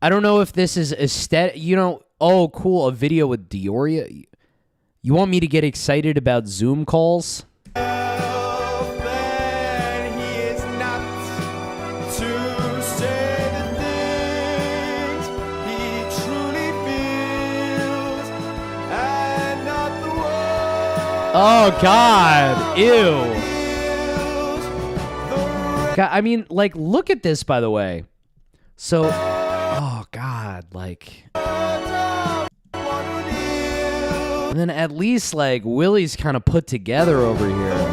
I don't know if this is aesthetic. You know, oh, cool, a video with Dioria. You want me to get excited about Zoom calls? Oh, God. Ew. God, I mean, like, look at this, by the way. So, oh, God, like... And then at least, like, Willie's kind of put together over here.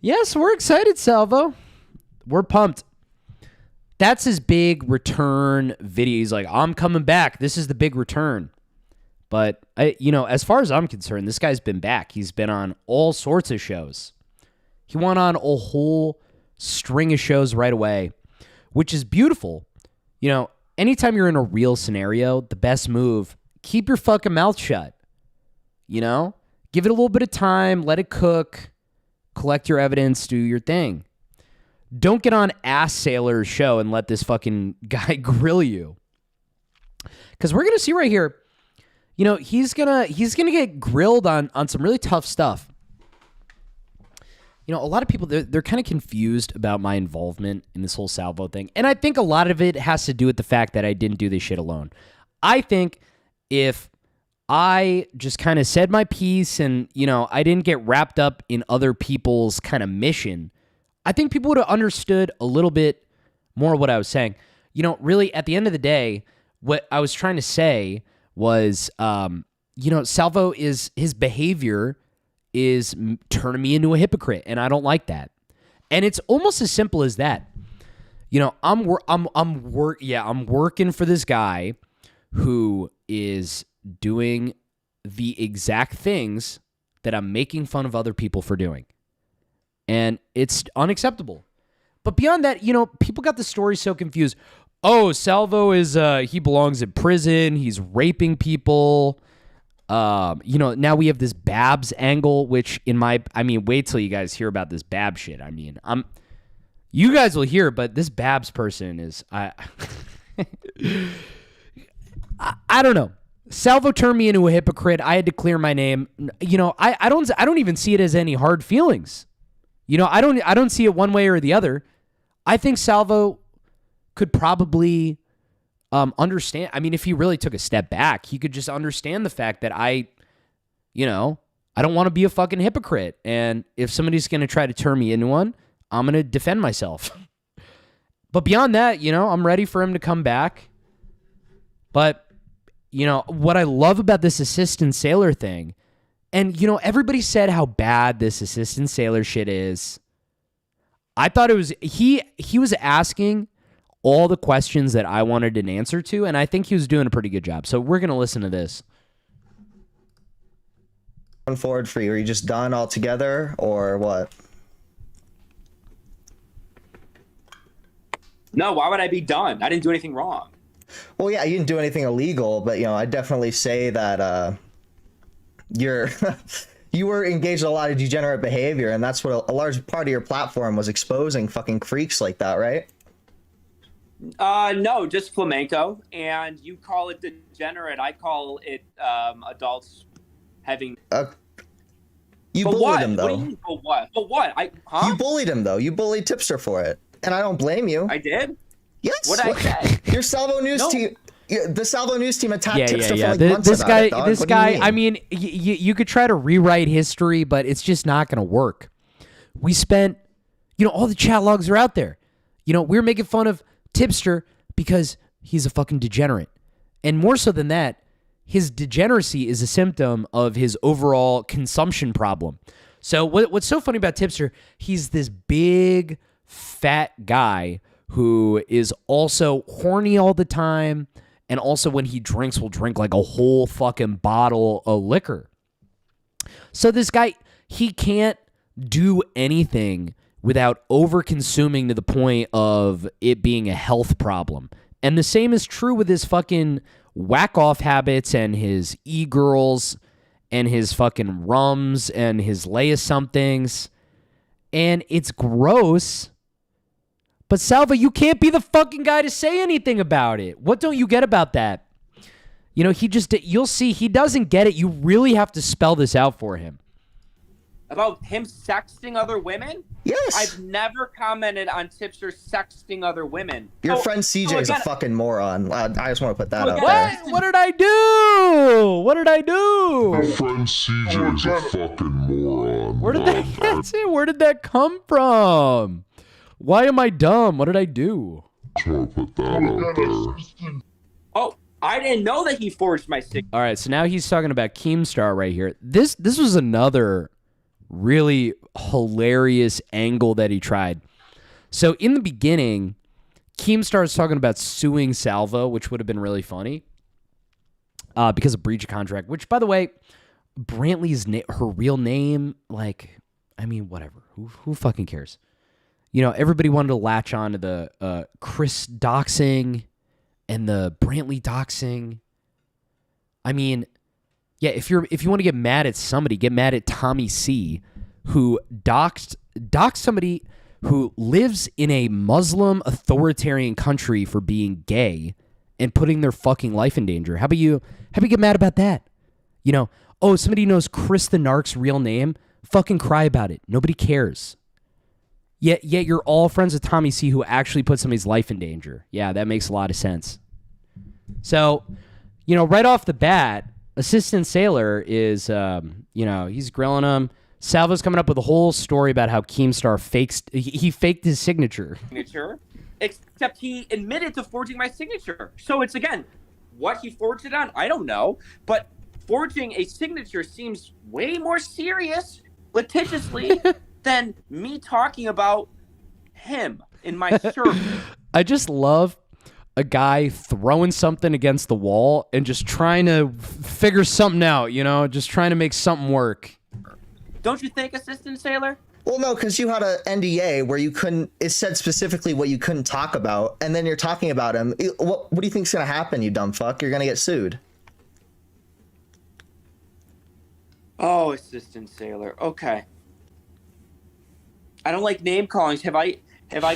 Yes, we're excited, Salvo. We're pumped. That's his big return video. He's like, I'm coming back. This is the big return. But, as far as I'm concerned, this guy's been back. He's been on all sorts of shows. He went on a whole string of shows right away, which is beautiful. You know, anytime you're in a real scenario, the best move, keep your fucking mouth shut. You know? Give it a little bit of time. Let it cook. Collect your evidence. Do your thing. Don't get on Ass Sailor's show and let this fucking guy grill you. Because we're gonna see right here, you know, he's gonna get grilled on some really tough stuff. You know, a lot of people they're kind of confused about my involvement in this whole Salvo thing, and I think a lot of it has to do with the fact that I didn't do this shit alone. I think if I just kind of said my piece and, you know, I didn't get wrapped up in other people's kind of mission, I think people would have understood a little bit more what I was saying. You know, really, at the end of the day, what I was trying to say was, you know, Salvo his behavior is turning me into a hypocrite, and I don't like that. And it's almost as simple as that. You know, I'm working for this guy who is doing the exact things that I'm making fun of other people for doing. And it's unacceptable. But beyond that, you know, people got the story so confused. Oh, Salvo is, he belongs in prison. He's raping people. You know, now we have this Babs angle, which wait till you guys hear about this Babs shit. I mean, you guys will hear, but this Babs person is, I don't know. Salvo turned me into a hypocrite. I had to clear my name. You know, I don't even see it as any hard feelings. You know, I don't see it one way or the other. I think Salvo could probably understand. I mean, if he really took a step back, he could just understand the fact that I don't want to be a fucking hypocrite. And if somebody's going to try to turn me into one, I'm going to defend myself. But beyond that, you know, I'm ready for him to come back. But, you know, what I love about this assistant sailor thing, and, you know, everybody said how bad this assistant sailor shit is. I thought it was, he was asking all the questions that I wanted an answer to, and I think he was doing a pretty good job. So we're going to listen to this. Going forward for you, are you just done altogether, or what? No, why would I be done? I didn't do anything wrong. Well, yeah, you didn't do anything illegal, but, you know, I'd definitely say that you were engaged in a lot of degenerate behavior, and that's what a large part of your platform was, exposing fucking freaks like that, right? No, just flamenco, and you call it degenerate. I call it adults having. You bullied him, though. What do you mean, for what? For what? You bullied him, though. You bullied Tipster for it, and I don't blame you. I did? Yes. What did I say? Your Salvo News team. The Salvo News team attacked Tipster for like months This about guy, it, dog. this What do you guy. mean? I mean, you could try to rewrite history, but it's just not going to work. We spent, you know, all the chat logs are out there. You know, we're making fun of Tipster because he's a fucking degenerate, and more so than that, his degeneracy is a symptom of his overall consumption problem. So what's so funny about Tipster? He's this big, fat guy who is also horny all the time, and also when he drinks will drink like a whole fucking bottle of liquor. So this guy, he can't do anything without over-consuming to the point of it being a health problem. And the same is true with his fucking whack-off habits and his e-girls and his fucking rums and his lay-of-somethings. And it's gross. But Salvo, you can't be the fucking guy to say anything about it. What don't you get about that? You know, you'll see, he doesn't get it. You really have to spell this out for him. About him sexting other women? Yes. I've never commented on Tipster sexting other women. Your friend CJ is a fucking moron. I just want to put that out there. What did I do? What did I do? My friend CJ is a fucking moron. Where did that come from? Why am I dumb? What did I do? Just want to put that out there. Oh, I didn't know that he forged my signature. All right, so now he's talking about Keemstar right here. This was another really hilarious angle that he tried. So in the beginning, Keemstar is talking about suing Salvo, which would have been really funny because of breach of contract, which, by the way, Brantley's her real name, like, I mean, whatever. Who fucking cares? You know, everybody wanted to latch on to the Chris doxing and the Brantley doxing. I mean, yeah, if you want to get mad at somebody, get mad at Tommy C, who doxed somebody who lives in a Muslim authoritarian country for being gay and putting their fucking life in danger. How about you get mad about that? You know, oh, somebody knows Chris the Narc's real name? Fucking cry about it. Nobody cares. Yet you're all friends with Tommy C, who actually put somebody's life in danger. Yeah, that makes a lot of sense. So, you know, right off the bat, Assistant Sailor is, you know, he's grilling him. Salvo's coming up with a whole story about how Keemstar he faked his signature. Except he admitted to forging my signature. So it's, again, what he forged it on, I don't know. But forging a signature seems way more serious, litigiously, than me talking about him in my server. I just love a guy throwing something against the wall and just trying to figure something out, you know, just trying to make something work. Don't you think, Assistant Sailor? Well, no, because you had an NDA where you couldn't. It said specifically what you couldn't talk about, and then you're talking about him. What do you think's gonna happen, you dumb fuck? You're gonna get sued. Oh, assistant sailor. Okay. I don't like name callings. Have I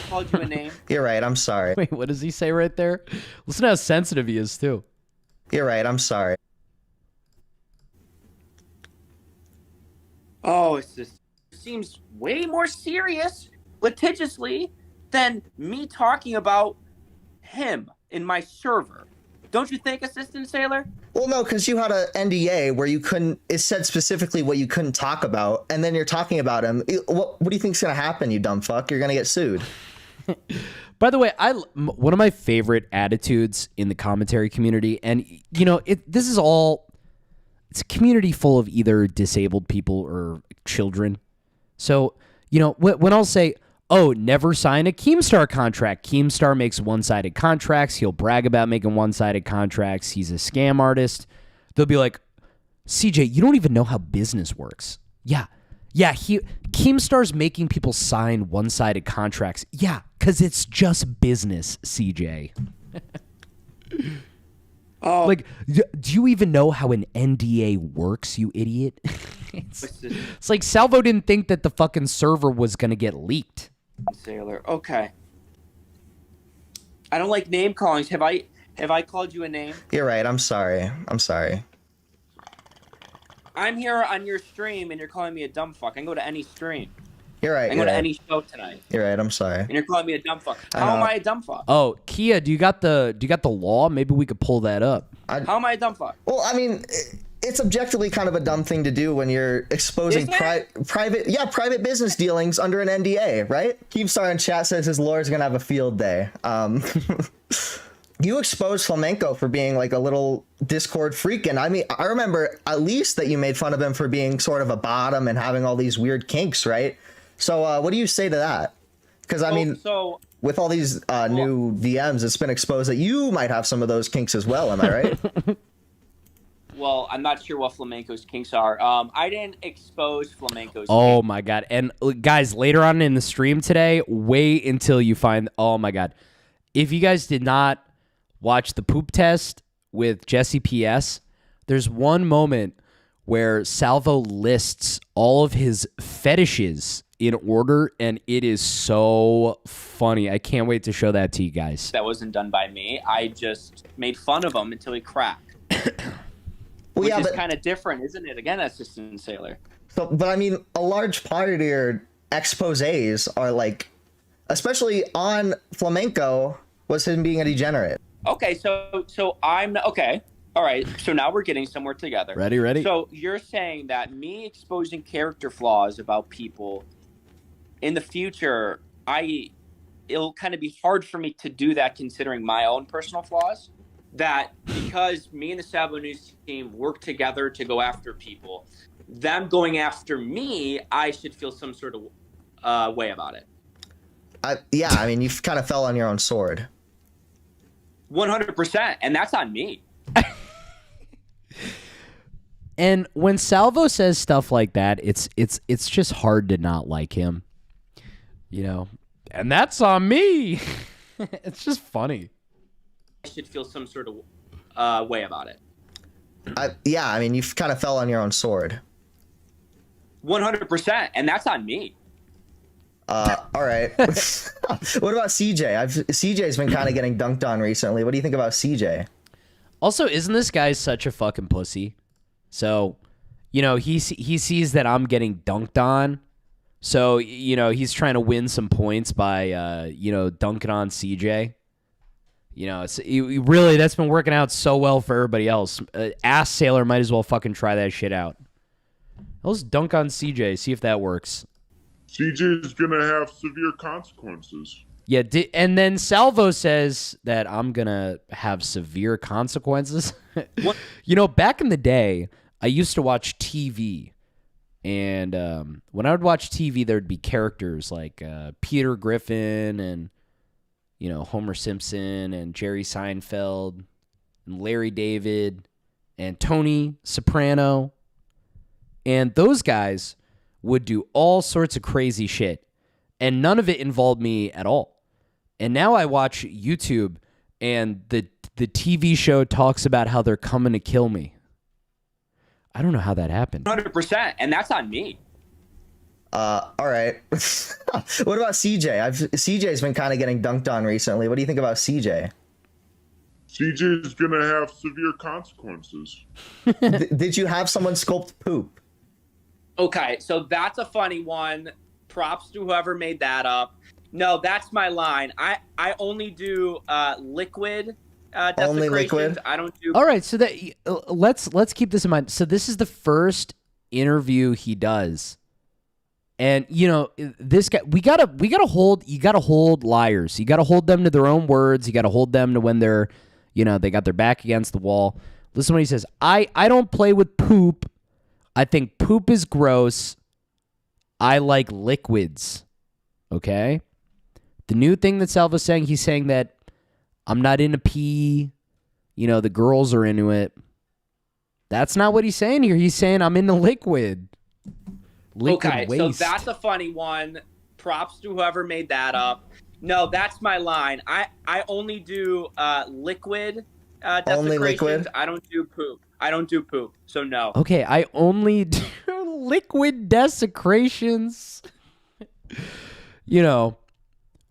called you a name? You're right. I'm sorry. Wait, what does he say right there? Listen to how sensitive he is too. You're right. I'm sorry. Oh, assistant seems way more serious, litigiously, than me talking about him in my server. Don't you think, assistant sailor? Well, no, because you had an NDA where you couldn't. It said specifically what you couldn't talk about, and then you're talking about him. What do you think's gonna happen, you dumb fuck? You're gonna get sued. By the way, one of my favorite attitudes in the commentary community, and this is all. It's a community full of either disabled people or children. So when I'll say, "Oh, never sign a Keemstar contract. Keemstar makes one-sided contracts. He'll brag about making one-sided contracts. He's a scam artist." They'll be like, "CJ, you don't even know how business works." Yeah. Keemstar's making people sign one-sided contracts. Yeah, because it's just business, CJ. Oh. Like, do you even know how an NDA works, you idiot? It's like Salvo didn't think that the fucking server was going to get leaked. Sailor. Okay. I don't like name callings. Have I called you a name? You're right. I'm sorry. I'm sorry. I'm here on your stream and you're calling me a dumb fuck. I can go to any stream. You're right. I can go to any show tonight. You're right. I'm sorry. And you're calling me a dumb fuck. How am I a dumb fuck? Oh, Kia, do you got the law? Maybe we could pull that up. How am I a dumb fuck? Well, I mean, it's objectively kind of a dumb thing to do when you're exposing private business dealings under an NDA, right? Keemstar in chat says his lawyer's gonna have a field day. You exposed Flamenco for being like a little Discord freak, and I mean, I remember at least that you made fun of him for being sort of a bottom and having all these weird kinks, right? So what do you say to that? Because I mean, with all these new VMs, it's been exposed that you might have some of those kinks as well. Am I right? Well, I'm not sure what Flamenco's kinks are. I didn't expose Flamenco's Oh kinks. my God. And guys, later on in the stream today, wait until you find, oh my God. If you guys did not watch the poop test with Jesse PS, there's one moment where Salvo lists all of his fetishes in order, and it is so funny. I can't wait to show that to you guys. That wasn't done by me. I just made fun of him until he cracked. Well, Which is kind of different, isn't it? Again, assistant sailor. So, but I mean, a large part of your exposés are like, especially on Flamenco, was him being a degenerate. Okay, so I'm okay. All right, so now we're getting somewhere together. Ready? So you're saying that me exposing character flaws about people in the future, it'll kind of be hard for me to do that considering my own personal flaws? That because me and the Salvo News team work together to go after people, them going after me, I should feel some sort of way about it. Yeah, I mean, you kind of fell on your own sword. 100%, and that's on me. And when Salvo says stuff like that, it's just hard to not like him. And that's on me. It's just funny. I should feel some sort of way about it. Yeah, I mean, you kind of fell on your own sword. 100%, and that's on me. All right. What about CJ? CJ's been kind of getting dunked on recently. What do you think about CJ? Also, isn't this guy such a fucking pussy? So, he sees that I'm getting dunked on. So, he's trying to win some points by, dunking on CJ. Really, that's been working out so well for everybody else. Ass Sailor might as well fucking try that shit out. Let's dunk on CJ, see if that works. CJ is gonna have severe consequences. Yeah, and then Salvo says that I'm gonna have severe consequences. Back in the day, I used to watch TV, and when I would watch TV, there'd be characters like Peter Griffin and Homer Simpson and Jerry Seinfeld and Larry David and Tony Soprano, and those guys would do all sorts of crazy shit, and none of it involved me at all. And now I watch YouTube, and the TV show talks about how they're coming to kill me. I don't know how that happened. 100%, and that's on me. All right. What about CJ? CJ's been kind of getting dunked on recently. What do you think about CJ? CJ's gonna have severe consequences. Did you have someone sculpt poop? Okay, so that's a funny one. Props to whoever made that up. No, that's my line. I only do liquid desecrations. Only liquid? I don't do. All right, so that let's keep this in mind. So this is the first interview he does, and you know this guy. You gotta hold liars. You gotta hold them to their own words. You gotta hold them to when they're, you know, they got their back against the wall. Listen to what he says. I don't play with poop. I think poop is gross. I like liquids. Okay? The new thing that Salva's saying, he's saying that I'm not into pee. You know, the girls are into it. That's not what he's saying here. He's saying I'm into liquid. Okay, waste. so that's a funny one. Props to whoever made that up. No, that's my line. I only do liquid desecrations. Only liquid? I don't do poop. I don't do poop. So no. Okay, I only do liquid desecrations. You know,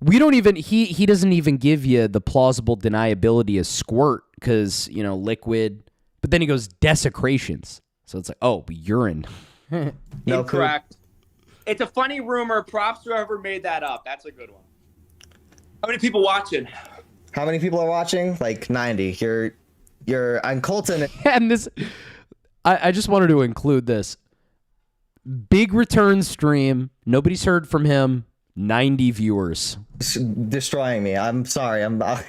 we don't even, he doesn't even give you the plausible deniability of squirt because, you know, liquid, but then he goes desecrations. So it's like, oh, urine. No, incorrect. It's a funny rumor. Props to whoever made that up. That's a good one. How many people watching? How many people are watching? Like 90. I'm Colton. And this, I just wanted to include this. Big return stream. Nobody's heard from him. 90 viewers. Destroying me. I'm sorry. Oh,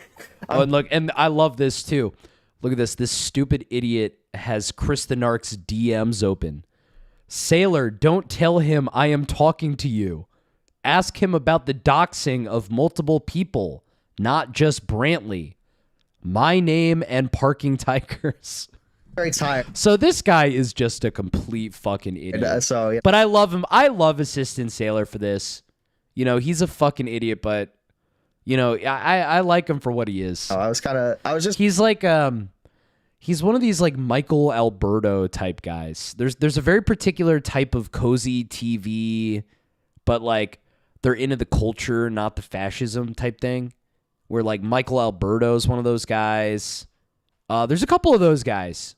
and look, and I love this too. Look at this. This stupid idiot has Chris the Narc's DMs open. Sailor, don't tell him I am talking to you. Ask him about the doxing of multiple people, not just Brantley. My name and parking tigers. Very tired. So this guy is just a complete fucking idiot. Yeah. But I love him. I love Assistant Sailor for this. You know, he's a fucking idiot, but you know, I like him for what he is. He's like he's one of these like Michael Alberto type guys. There's a very particular type of cozy TV, but like they're into the culture, not the fascism type thing. Where like Michael Alberto is one of those guys. There's a couple of those guys,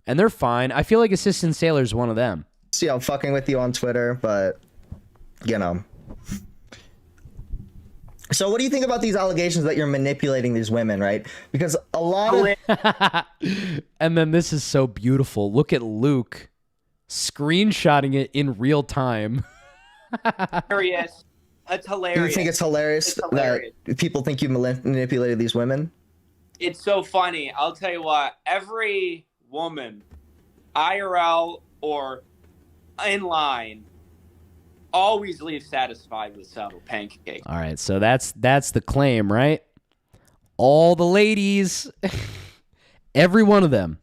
and they're fine. I feel like Assistant Sailor is one of them. See, I'm fucking with you on Twitter, but you know. So what do you think about these allegations that you're manipulating these women, right? Because a lot of... And then this is so beautiful. Look at Luke screenshotting it in real time. Hilarious. It's hilarious. Do you think it's hilarious, that people think you manipulated these women? It's so funny. I'll tell you what. Every woman, IRL or in line, always leaves satisfied with Salvo pancake. All right, so that's the claim, right? All the ladies, every one of them,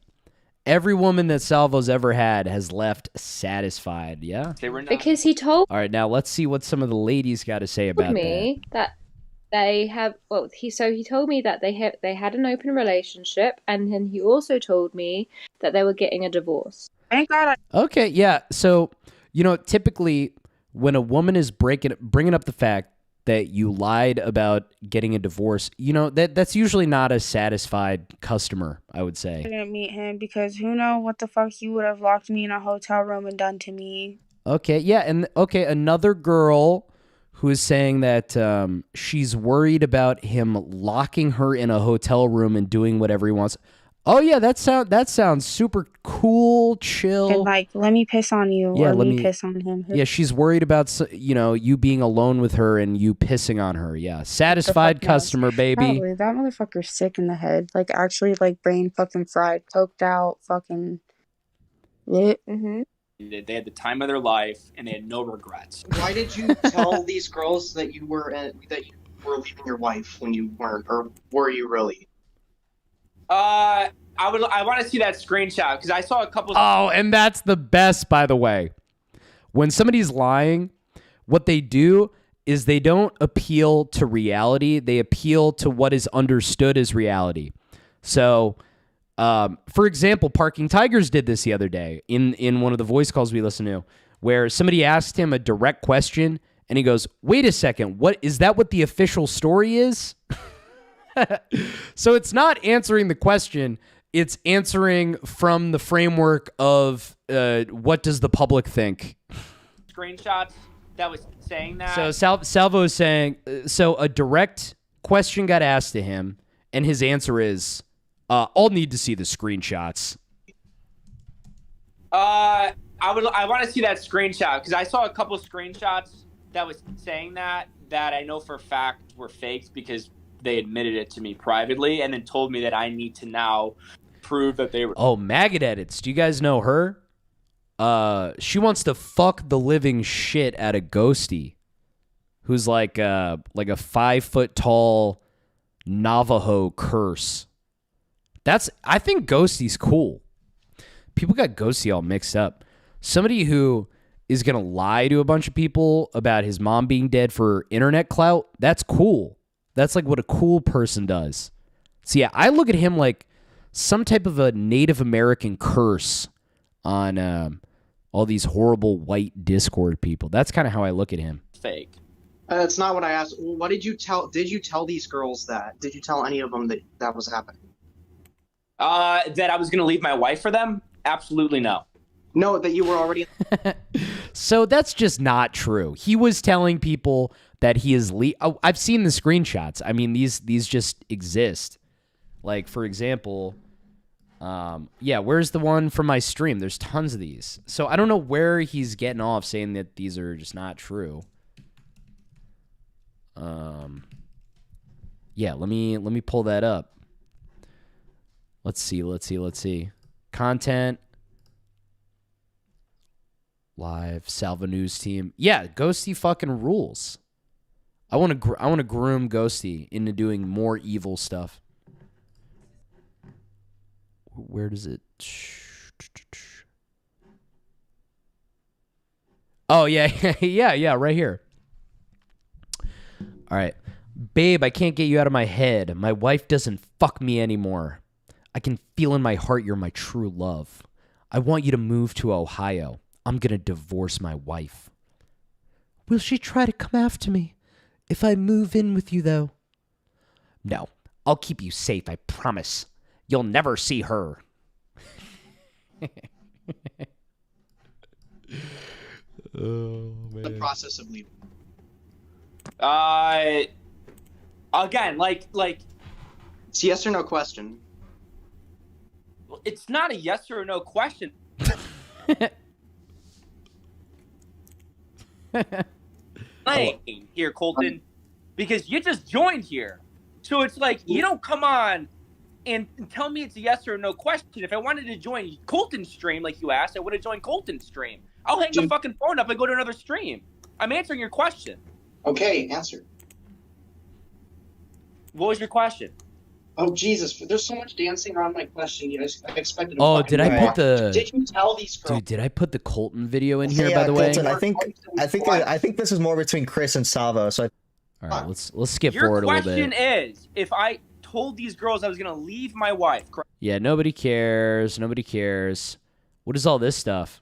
every woman that Salvo's ever had has left satisfied. Yeah, they were not. Because he told All right, now let's see what some of the ladies got to say about me that they have. Well, he told me that they had an open relationship, and then he also told me that they were getting a divorce. Thank God. Okay, yeah. So you know, typically when a woman is bringing up the fact that you lied about getting a divorce, you know, that's usually not a satisfied customer, I would say. I didn't meet him because who knows what the fuck he would have locked me in a hotel room and done to me. Okay, yeah, and okay, another girl who is saying that she's worried about him locking her in a hotel room and doing whatever he wants. Oh yeah, that sounds super cool, chill. And like, let me piss on you, yeah, or let me piss on him. Yeah, she's worried about you being alone with her and you pissing on her. Yeah, satisfied customer, baby. Probably. That motherfucker's sick in the head. Like actually, like brain fucking fried, coked out, fucking. Mm-hmm. They had the time of their life and they had no regrets. Why did you tell these girls that you were leaving your wife when you weren't, or were you really? I want to see that screenshot because I saw a couple. Oh, and that's the best, by the way. When somebody's lying, what they do is they don't appeal to reality. They appeal to what is understood as reality. So, for example, Parking Tigers did this the other day in one of the voice calls we listened to, where somebody asked him a direct question, and he goes, "Wait a second, what is that? What the official story is?" So it's not answering the question; it's answering from the framework of what does the public think. Screenshots that was saying that. So Salvo is saying, so a direct question got asked to him, and his answer is, "I'll need to see the screenshots." I want to see that screenshot because I saw a couple of screenshots that was saying that I know for a fact were fakes because they admitted it to me privately and then told me that I need to now prove that they were. Oh, Maggot Edits. Do you guys know her? She wants to fuck the living shit out of Ghosty, who's like a 5 foot tall Navajo curse. I think Ghosty's cool. People got Ghosty all mixed up. Somebody who is going to lie to a bunch of people about his mom being dead for internet clout, that's cool. That's like what a cool person does. So yeah, I look at him like some type of a Native American curse on all these horrible white Discord people. That's kind of how I look at him. Fake. That's not what I asked. What did you tell? Did you tell these girls that? Did you tell any of them that was happening? That I was going to leave my wife for them? Absolutely no. No, that you were already. So that's just not true. He was telling people that he is. I've seen the screenshots. I mean, these just exist. Like, for example, where's the one from my stream? There's tons of these. So I don't know where he's getting off saying that these are just not true. Yeah, let me pull that up. Let's see. Content. Live Salvo News team. Yeah, Ghosty fucking rules. I want to groom Ghosty into doing more evil stuff. Where does it? Oh yeah, yeah, right here. All right, babe, I can't get you out of my head. My wife doesn't fuck me anymore. I can feel in my heart you're my true love. I want you to move to Ohio. I'm going to divorce my wife. Will she try to come after me if I move in with you, though? No, I'll keep you safe, I promise. You'll never see her. Oh, man. The process of leaving. Again, like. It's a yes or no question. It's not a yes or no question. Here, Colton, because you just joined here. So it's like, you don't come on and tell me it's a yes or no question. If I wanted to join Colton's stream like you asked, I would have joined Colton's stream. I'll hang the fucking phone up and go to another stream. I'm answering your question. Okay, answer. What was your question? Oh, Jesus. There's so much dancing around my question. I expected a Oh, did I put the... Did you tell these girls? Dude, did I put the Colton video in here, Yeah, by the way? Colton, I think this is more between Chris and Salvo. So All right, let's skip Your forward a little bit. question is, if I told these girls I was going to leave my wife... correct? Yeah, nobody cares. Nobody cares. What is all this stuff?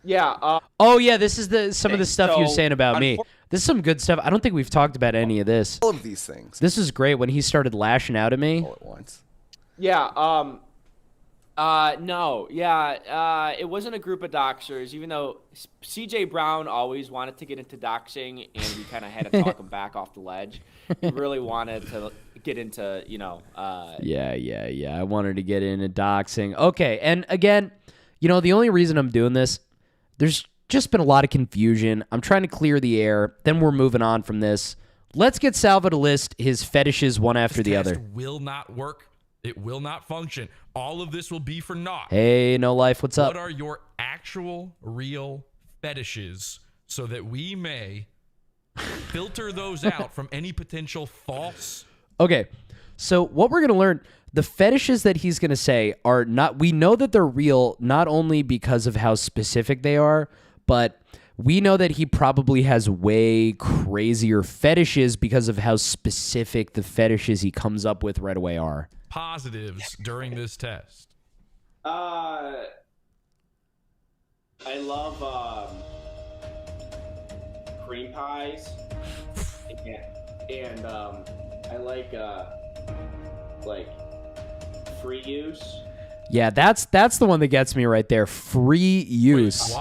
Yeah. Oh, yeah, this is some of the stuff you were so, saying about me. This is some good stuff. I don't think we've talked about any of this. All of these things. This is great when he started lashing out at me. All at once. Yeah, no, yeah, it wasn't a group of doxers, even though CJ Brown always wanted to get into doxing, and we kind of had to talk him back off the ledge. He really wanted to get into, Yeah. I wanted to get into doxing. Okay, and again, the only reason I'm doing this, there's just been a lot of confusion. I'm trying to clear the air. Then we're moving on from this. Let's get Salvo to list his fetishes one after the other. Will not work. It will not function. All of this will be for naught. Hey, No Life, what's up? What are your actual, real fetishes so that we may filter those out from any potential false? Okay, so what we're going to learn, the fetishes that he's going to say are not, we know that they're real not only because of how specific they are, but we know that he probably has way crazier fetishes because of how specific the fetishes he comes up with right away are. Positives during this test. I love cream pies, and I like free use. Yeah, that's the one that gets me right there. Free use.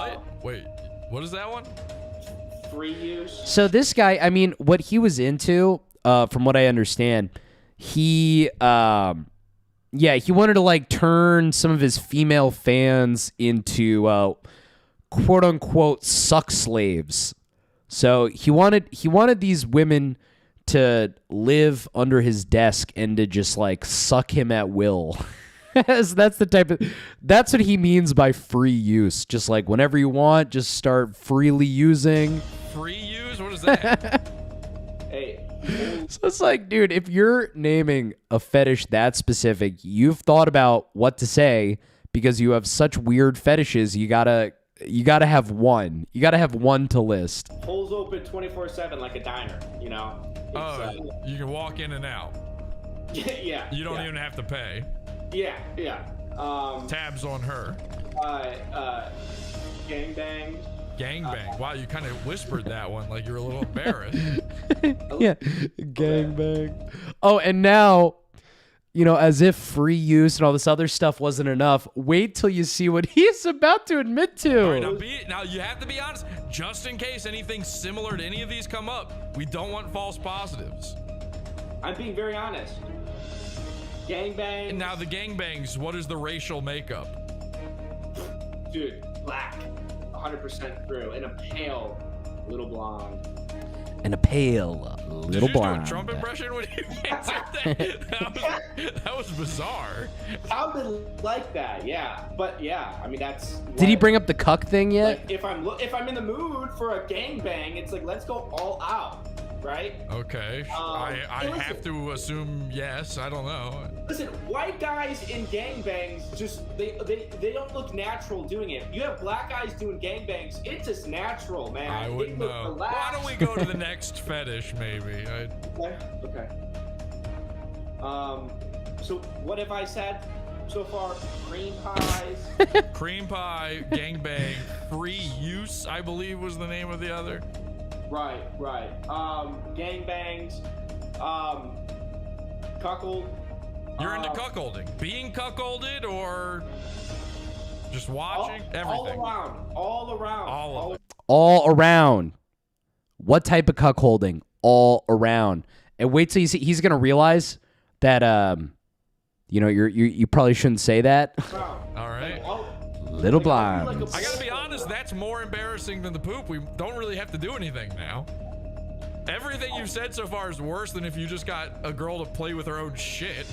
Wait, what is that one? Free use. So this guy, I mean, what he was into, from what I understand, he wanted to like turn some of his female fans into quote unquote suck slaves. So he wanted these women to live under his desk and to just like suck him at will. That's what he means by free use. Just like whenever you want, just start freely using. Free use? What is that? Hey. So it's like, dude, if you're naming a fetish that specific, you've thought about what to say because you have such weird fetishes. You gotta have one. You gotta have one to list. Holes open 24/7 like a diner, you know. You can walk in and out. Yeah. You don't even have to pay. Yeah. Tabs on her. Gangbang. Gangbang. Wow, you kind of whispered that one like you're a little embarrassed. Yeah, gangbang. Oh, and now, as if free use and all this other stuff wasn't enough, wait till you see what he's about to admit to. All right, now you have to be honest, just in case anything similar to any of these come up. We don't want false positives. I'm being very honest. Gangbangs. Now the gangbangs, what is the racial makeup? Dude, black. 100% true. And a pale little blonde. And a pale little blonde. Did you do a Trump impression when you answered that? That was bizarre. Sounded like that, yeah. But yeah, I mean that's. Did he bring up the cuck thing yet? Like, if I'm in the mood for a gangbang, it's like let's go all out, right? Okay. I have to assume yes. I don't know. Listen, white guys in gangbangs just they don't look natural doing it. You have black guys doing gangbangs. It's just natural, man. I wouldn't know. Why don't we go to the next fetish, maybe? Okay. So what have I said so far? Cream pies. Cream pie, gangbang, free use, I believe was the name of the other. Right. Gangbangs. Cuckold. You're into cuckolding. Being cuckolded or just watching? Everything. All around. All around. What type of cuckolding? All around. And wait till you see. He's gonna realize that you probably shouldn't say that. All right. Little blind. I gotta be honest. That's more embarrassing than the poop. We don't really have to do anything now. Everything you've said so far is worse than if you just got a girl to play with her own shit.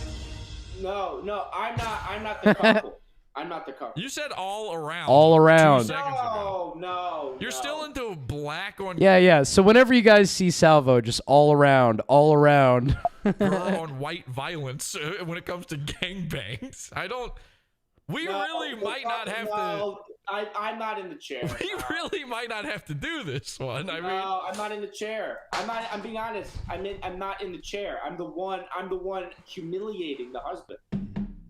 No, I'm not the cuckold. I'm not the cuckold. You said all around. All around. 2 seconds ago. No. You're still into black on. Yeah. So whenever you guys see Salvo, just all around. Girl on white violence when it comes to gangbangs. We really might not have to. I'm not in the chair. We really might not have to do this one. I mean, I'm not in the chair. I'm being honest. I'm not in the chair. I'm the one humiliating the husband.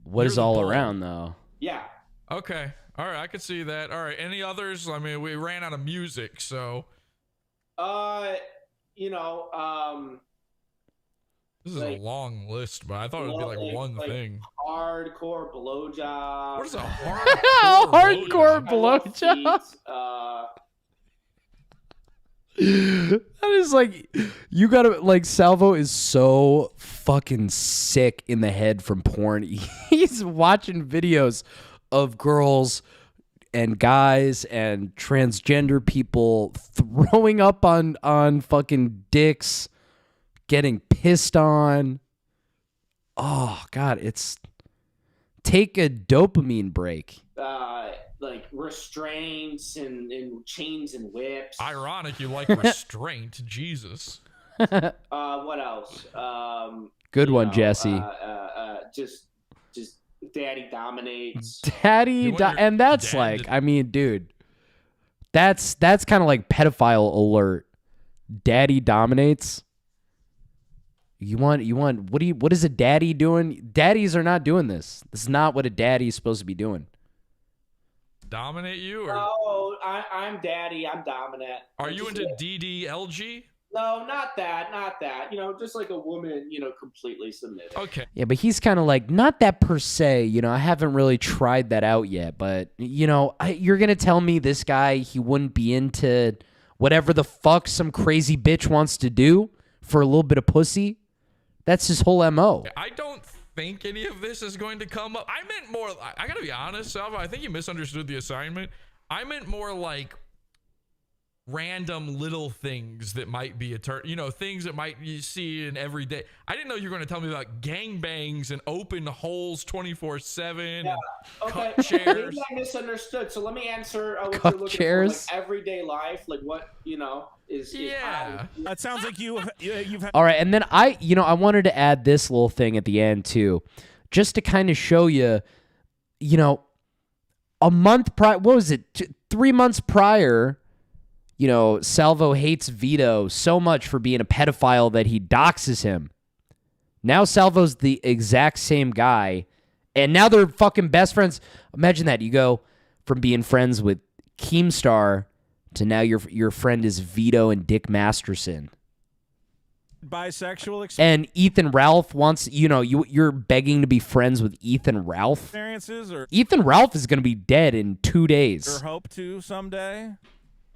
What is all around though? Yeah. Okay. All right. I can see that. All right. Any others? I mean, we ran out of music, so. This is a long list, but I thought it would be like one thing. Hardcore blowjob. What is a hardcore blowjob? That is like, you gotta, like, Salvo is so fucking sick in the head from porn. He's watching videos of girls and guys and transgender people throwing up on fucking dicks, getting pissed on. Oh God, take a dopamine break. Like restraints and chains and whips. Ironic you like restraint. Jesus. What else? Good one, Jesse. Just daddy dominates. And that's like, I mean, dude, That's kind of like pedophile alert. Daddy dominates. You want what is a daddy doing? Daddies are not doing this. This is not what a daddy is supposed to be doing. Dominate you? Or No, I'm daddy. I'm dominant. are you into DDLG? No, not that. You know, just like a woman, you know, completely submitted. Okay. Yeah, but he's kind of like, not that per se, you know, I haven't really tried that out yet, but, you know, you're going to tell me this guy, he wouldn't be into whatever the fuck some crazy bitch wants to do for a little bit of pussy? That's his whole MO. I don't think any of this is going to come up. I meant more, I gotta be honest, Salvo, I think you misunderstood the assignment. I meant more like random little things that might be things that might you see in every day. I didn't know you were going to tell me about gangbangs and open holes 24/7 and cut chairs. Maybe I misunderstood. So let me answer what Cut you're looking chairs? for, like everyday life, like what is. Yeah, that sounds like you've had. All right, and then I wanted to add this little thing at the end too, just to kind of show you, a month prior, what was it, 3 months prior, Salvo hates Vito so much for being a pedophile that he doxes him. Now Salvo's the exact same guy, and now they're fucking best friends. Imagine that. You go from being friends with Keemstar to now your friend is Vito and Dick Masterson. Bisexual and Ethan Ralph wants, you're begging to be friends with Ethan Ralph. experiences, or Ethan Ralph is going to be dead in 2 days. or hope to someday.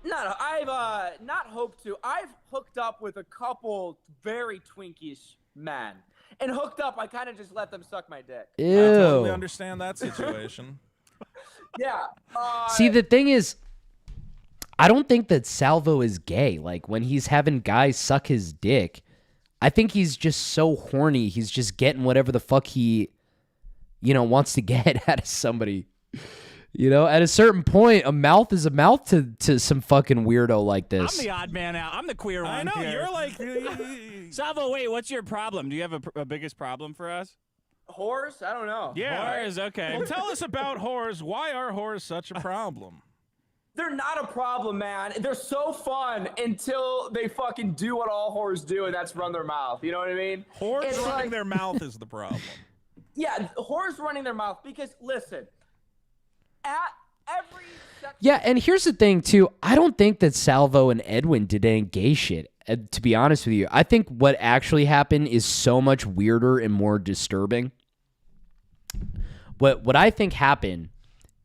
No, I've not hoped to. I've hooked up with a couple very twinkish men. And hooked up, I kind of just let them suck my dick. I totally Ew. understand that situation. Yeah. See, the thing is, I don't think that Salvo is gay. Like, when he's having guys suck his dick, I think he's just so horny. He's just getting whatever the fuck he, wants to get out of somebody. At a certain point, a mouth is a mouth to some fucking weirdo like this. I'm the odd man out. I'm the queer one. I know, here. you're like... Salvo, wait, what's your problem? Do you have a biggest problem for us? Whores? I don't know. Yeah. Whores, okay. Well, tell us about whores. Why are whores such a problem? They're not a problem, man. They're so fun until they fucking do what all whores do, and that's run their mouth. You know what I mean? Whores It's running like- their mouth is the problem. Yeah, whores running their mouth because, listen, at every Yeah, and here's the thing, too. I don't think that Salvo and Edwin did any gay shit, to be honest with you. I think what actually happened is so much weirder and more disturbing. What I think happened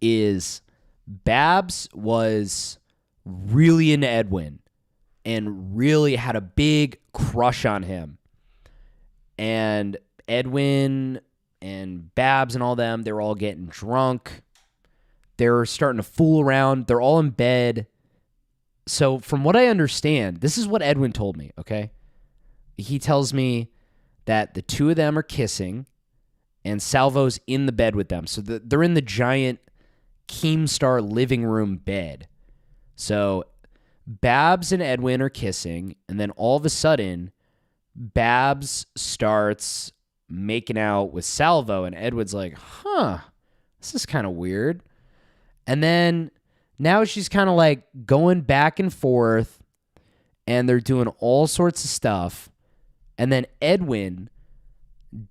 is Babs was really into Edwin and really had a big crush on him. And Edwin and Babs and all them, they were all getting drunk. They're starting to fool around. They're all in bed. So from what I understand, this is what Edwin told me, okay? He tells me that the two of them are kissing and Salvo's in the bed with them. So they're in the giant Keemstar living room bed. So Babs and Edwin are kissing, and then all of a sudden, Babs starts making out with Salvo, and Edwin's like, this is kind of weird. And then now she's kind of like going back and forth, and they're doing all sorts of stuff. And then Edwin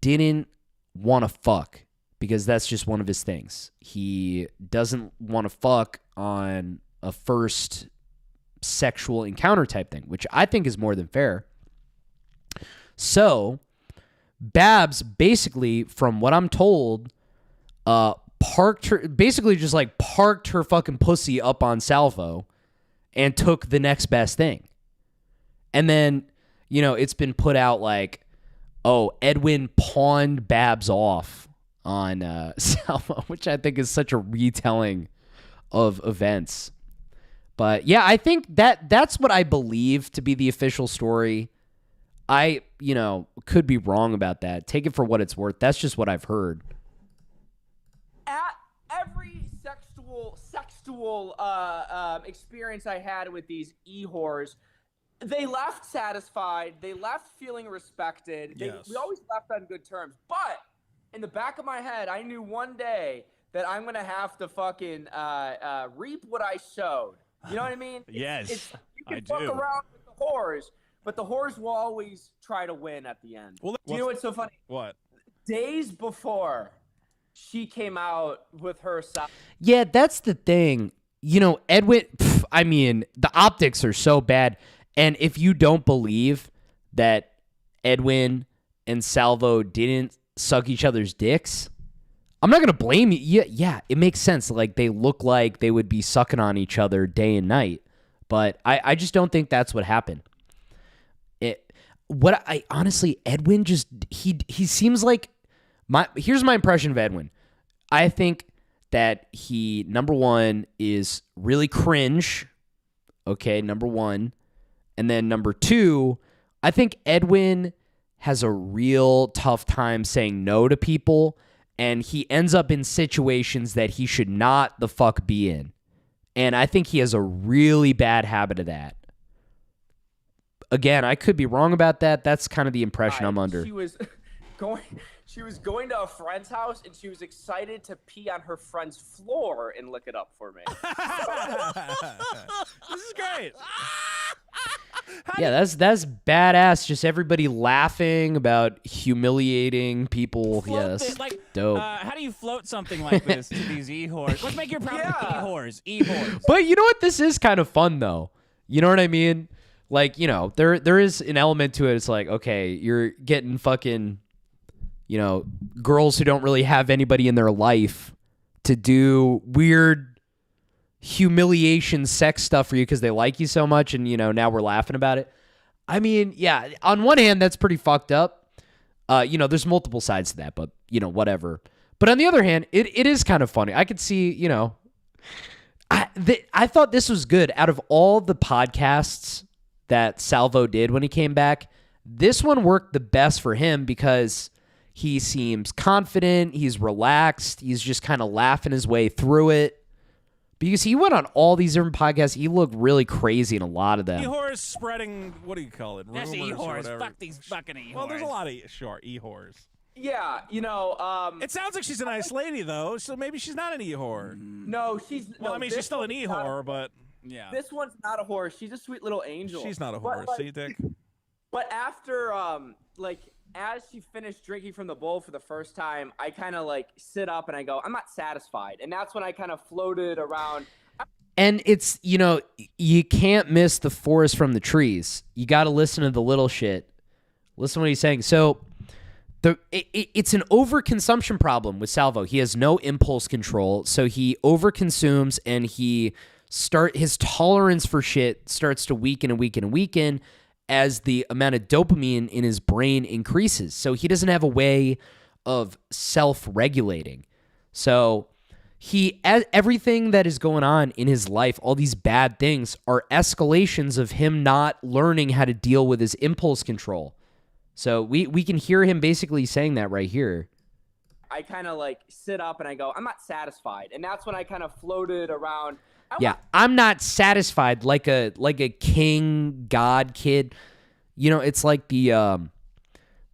didn't want to fuck because that's just one of his things. He doesn't want to fuck on a first sexual encounter type thing, which I think is more than fair. So Babs basically, from what I'm told, parked her fucking pussy up on Salvo and took the next best thing. And then, it's been put out like, oh, Edwin pawned Babs off on Salvo, which I think is such a retelling of events. But yeah, I think that's what I believe to be the official story. I, could be wrong about that. Take it for what it's worth. That's just what I've heard. At every sexual experience I had with these e-whores, they left satisfied. They left feeling respected. Yes. We always left on good terms. But in the back of my head, I knew one day that I'm going to have to fucking reap what I sowed. You know what I mean? Yes, you can I fuck do. around with the whores, but the whores will always try to win at the end. Well, Do you know what's so funny? What? Days before she came out with her side. Yeah, that's the thing. You know, Edwin, I mean, the optics are so bad. And if you don't believe that Edwin and Salvo didn't suck each other's dicks, I'm not going to blame you. Yeah, it makes sense. Like, they look like they would be sucking on each other day and night. But I just don't think that's what happened. Honestly, Edwin just, he seems like, here's my impression of Edwin. I think that he, number one, is really cringe. Okay, number one. And then number two, I think Edwin has a real tough time saying no to people, and he ends up in situations that he should not the fuck be in. And I think he has a really bad habit of that. Again, I could be wrong about that. That's kind of the impression I'm under. She was going to a friend's house, and she was excited to pee on her friend's floor and lick it up for me. This is great. Yeah, that's badass. Just everybody laughing about humiliating people. Yes, dope. How do you float something like this to these e-whores? Let's make your problem e-whores. E-whores. But you know what? This is kind of fun, though. You know what I mean? Like, you know, there is an element to it. It's like, okay, you're getting fucking, you know, girls who don't really have anybody in their life to do weird humiliation sex stuff for you because they like you so much, and, you know, now we're laughing about it. I mean, yeah, on one hand, that's pretty fucked up. You know, there's multiple sides to that, but, you know, whatever. But on the other hand, it is kind of funny. I could see, you know, I thought this was good. Out of all the podcasts that Salvo did when he came back, this one worked the best for him because he seems confident, he's relaxed, he's just kind of laughing his way through it. Because he went on all these different podcasts, he looked really crazy in a lot of them. E-whores spreading, what do you call it? That's Rumors or e-whores. whatever. Fuck these fucking e-whores. Well, there's a lot of e-whores. Yeah, you know, it sounds like she's a nice lady, though, so maybe she's not an e-whore. No, she's... Well, no, I mean, this she's still an one's not- e-whore, but... Yeah. This one's not a horse. She's a sweet little angel. She's not a But, horse, like, see, Dick? But after, like, as she finished drinking from the bowl for the first time, I kind of, like, sit up and I go, I'm not satisfied. And that's when I kind of floated around. And it's, you know, you can't miss the forest from the trees. You got to listen to the little shit. Listen to what he's saying. So it's an overconsumption problem with Salvo. He has no impulse control, so he overconsumes, and his tolerance for shit starts to weaken and weaken and weaken as the amount of dopamine in his brain increases. So he doesn't have a way of self-regulating. So everything that is going on in his life, all these bad things, are escalations of him not learning how to deal with his impulse control. So we can hear him basically saying that right here. I kind of, like, sit up and I go, I'm not satisfied. And that's when I kind of floated around. I'm not satisfied like a king god kid. You know, it's like the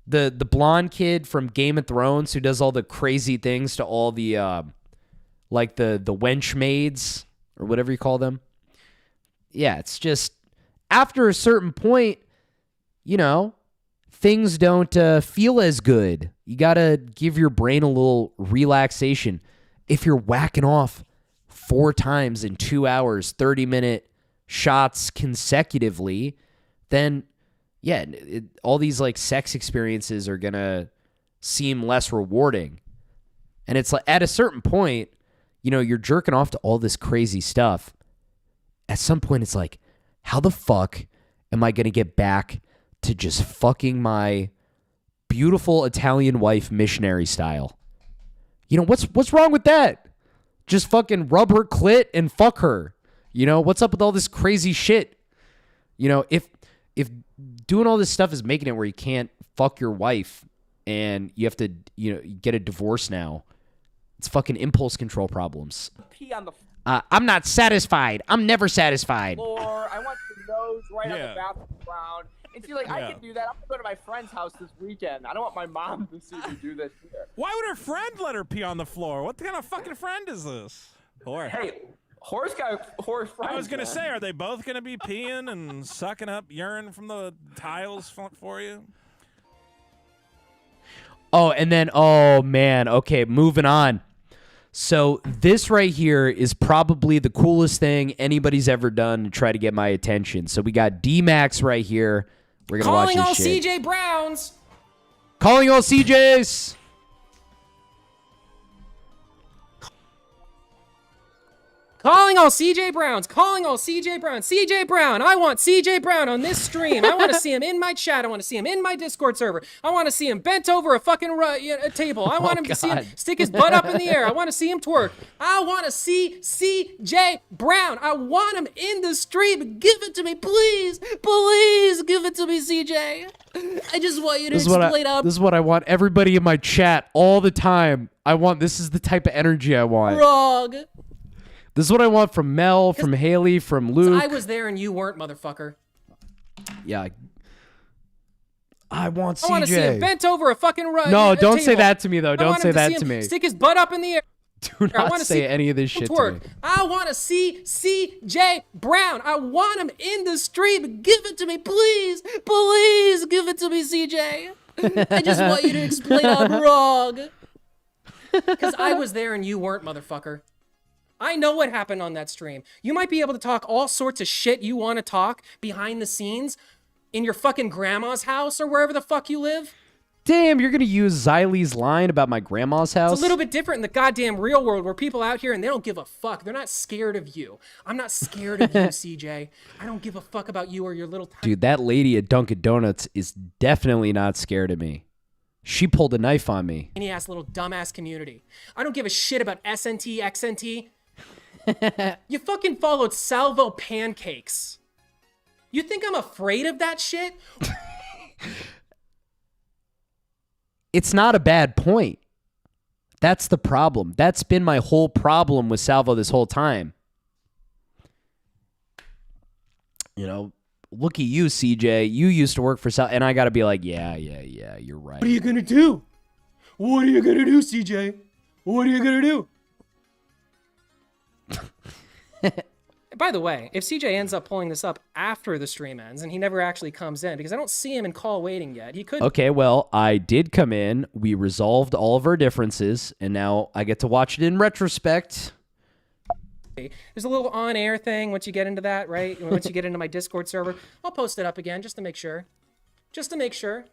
blonde kid from Game of Thrones who does all the crazy things to all the like the wench maids or whatever you call them. Yeah, it's just after a certain point, you know, things don't feel as good. You got to give your brain a little relaxation. If you're whacking off 4 times in 2 hours, 30-minute shots consecutively, then, yeah, all these, like, sex experiences are going to seem less rewarding. And it's like, at a certain point, you know, you're jerking off to all this crazy stuff. At some point, it's like, how the fuck am I going to get back to just fucking my beautiful Italian wife missionary style? You know, what's wrong with that? Just fucking rub her clit and fuck her. You know, what's up with all this crazy shit? You know, if doing all this stuff is making it where you can't fuck your wife and you have to, you know, get a divorce now, it's fucking impulse control problems. Pee on the I'm not satisfied. I'm never satisfied. floor. I want your nose right on the bathroom ground. And she's like, I can do that. I'm going to go to my friend's house this weekend. I don't want my mom to see me do this here. Why would her friend let her pee on the floor? What kind of fucking friend is this? Hey, Horse I was gonna say, are they both gonna be peeing and sucking up urine from the tiles for you? Oh, and then, oh man, okay, moving on. So this right here is probably the coolest thing anybody's ever done to try to get my attention. So we got D-Max right here. We're gonna Calling watch all this shit. CJ Browns. Calling all CJs. Calling all CJ Browns. Calling all CJ Browns. CJ Brown. I want CJ Brown on this stream. I want to see him in my chat. I want to see him in my Discord server. I want to see him bent over a fucking table. I want him to see him stick his butt up in the air. I want to see him twerk. I want to see CJ Brown. I want him in the stream. Give it to me, please. Please give it to me, CJ. I just want you to explain up. This is what I want everybody in my chat all the time. This is the type of energy I want. Wrong. This is what I want from Mel, from Haley, from Luke. I was there and you weren't, motherfucker. Yeah. I want CJ. I want to see him bent over a fucking No, don't table. say that to me, though. I Don't want say him that see to him me. Stick his butt up in the air. Do not say any of this shit to me. I want to see CJ Brown. I want him in the stream. Give it to me, please. Please give it to me, CJ. I just want you to explain I'm wrong. Because I was there and you weren't, motherfucker. I know what happened on that stream. You might be able to talk all sorts of shit you want to talk behind the scenes in your fucking grandma's house or wherever the fuck you live. Damn, you're going to use Xylie's line about my grandma's house? It's a little bit different in the goddamn real world where people out here and they don't give a fuck. They're not scared of you. I'm not scared of you, CJ. I don't give a fuck about you or your little... Dude, that lady at Dunkin' Donuts is definitely not scared of me. She pulled a knife on me. Any ass little dumbass community. I don't give a shit about SNT, XNT. You fucking followed Salvo Pancakes. You think I'm afraid of that shit? It's not a bad point. That's the problem. That's been my whole problem with Salvo this whole time. You know, look at you, CJ. You used to work for Salvo, and I got to be like, yeah, you're right. What are you gonna do? What are you gonna do, CJ? What are you gonna do? By the way, if CJ ends up pulling this up after the stream ends and he never actually comes in, because I don't see him in call waiting yet, he could... Okay, well, I did come in. We resolved all of our differences, and now I get to watch it in retrospect. There's a little on-air thing once you get into that, right? Once you get into my Discord server. I'll post it up again just to make sure. Just to make sure.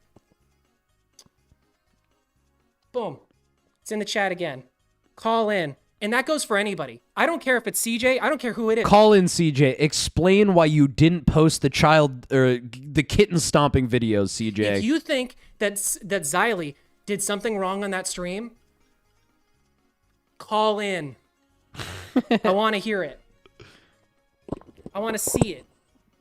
Boom. It's in the chat again. Call in. And that goes for anybody. I don't care if it's CJ. I don't care who it is. Call in, CJ. Explain why you didn't post the child or the kitten stomping videos, CJ. If you think that Xylie did something wrong on that stream, call in. I want to hear it. I want to see it.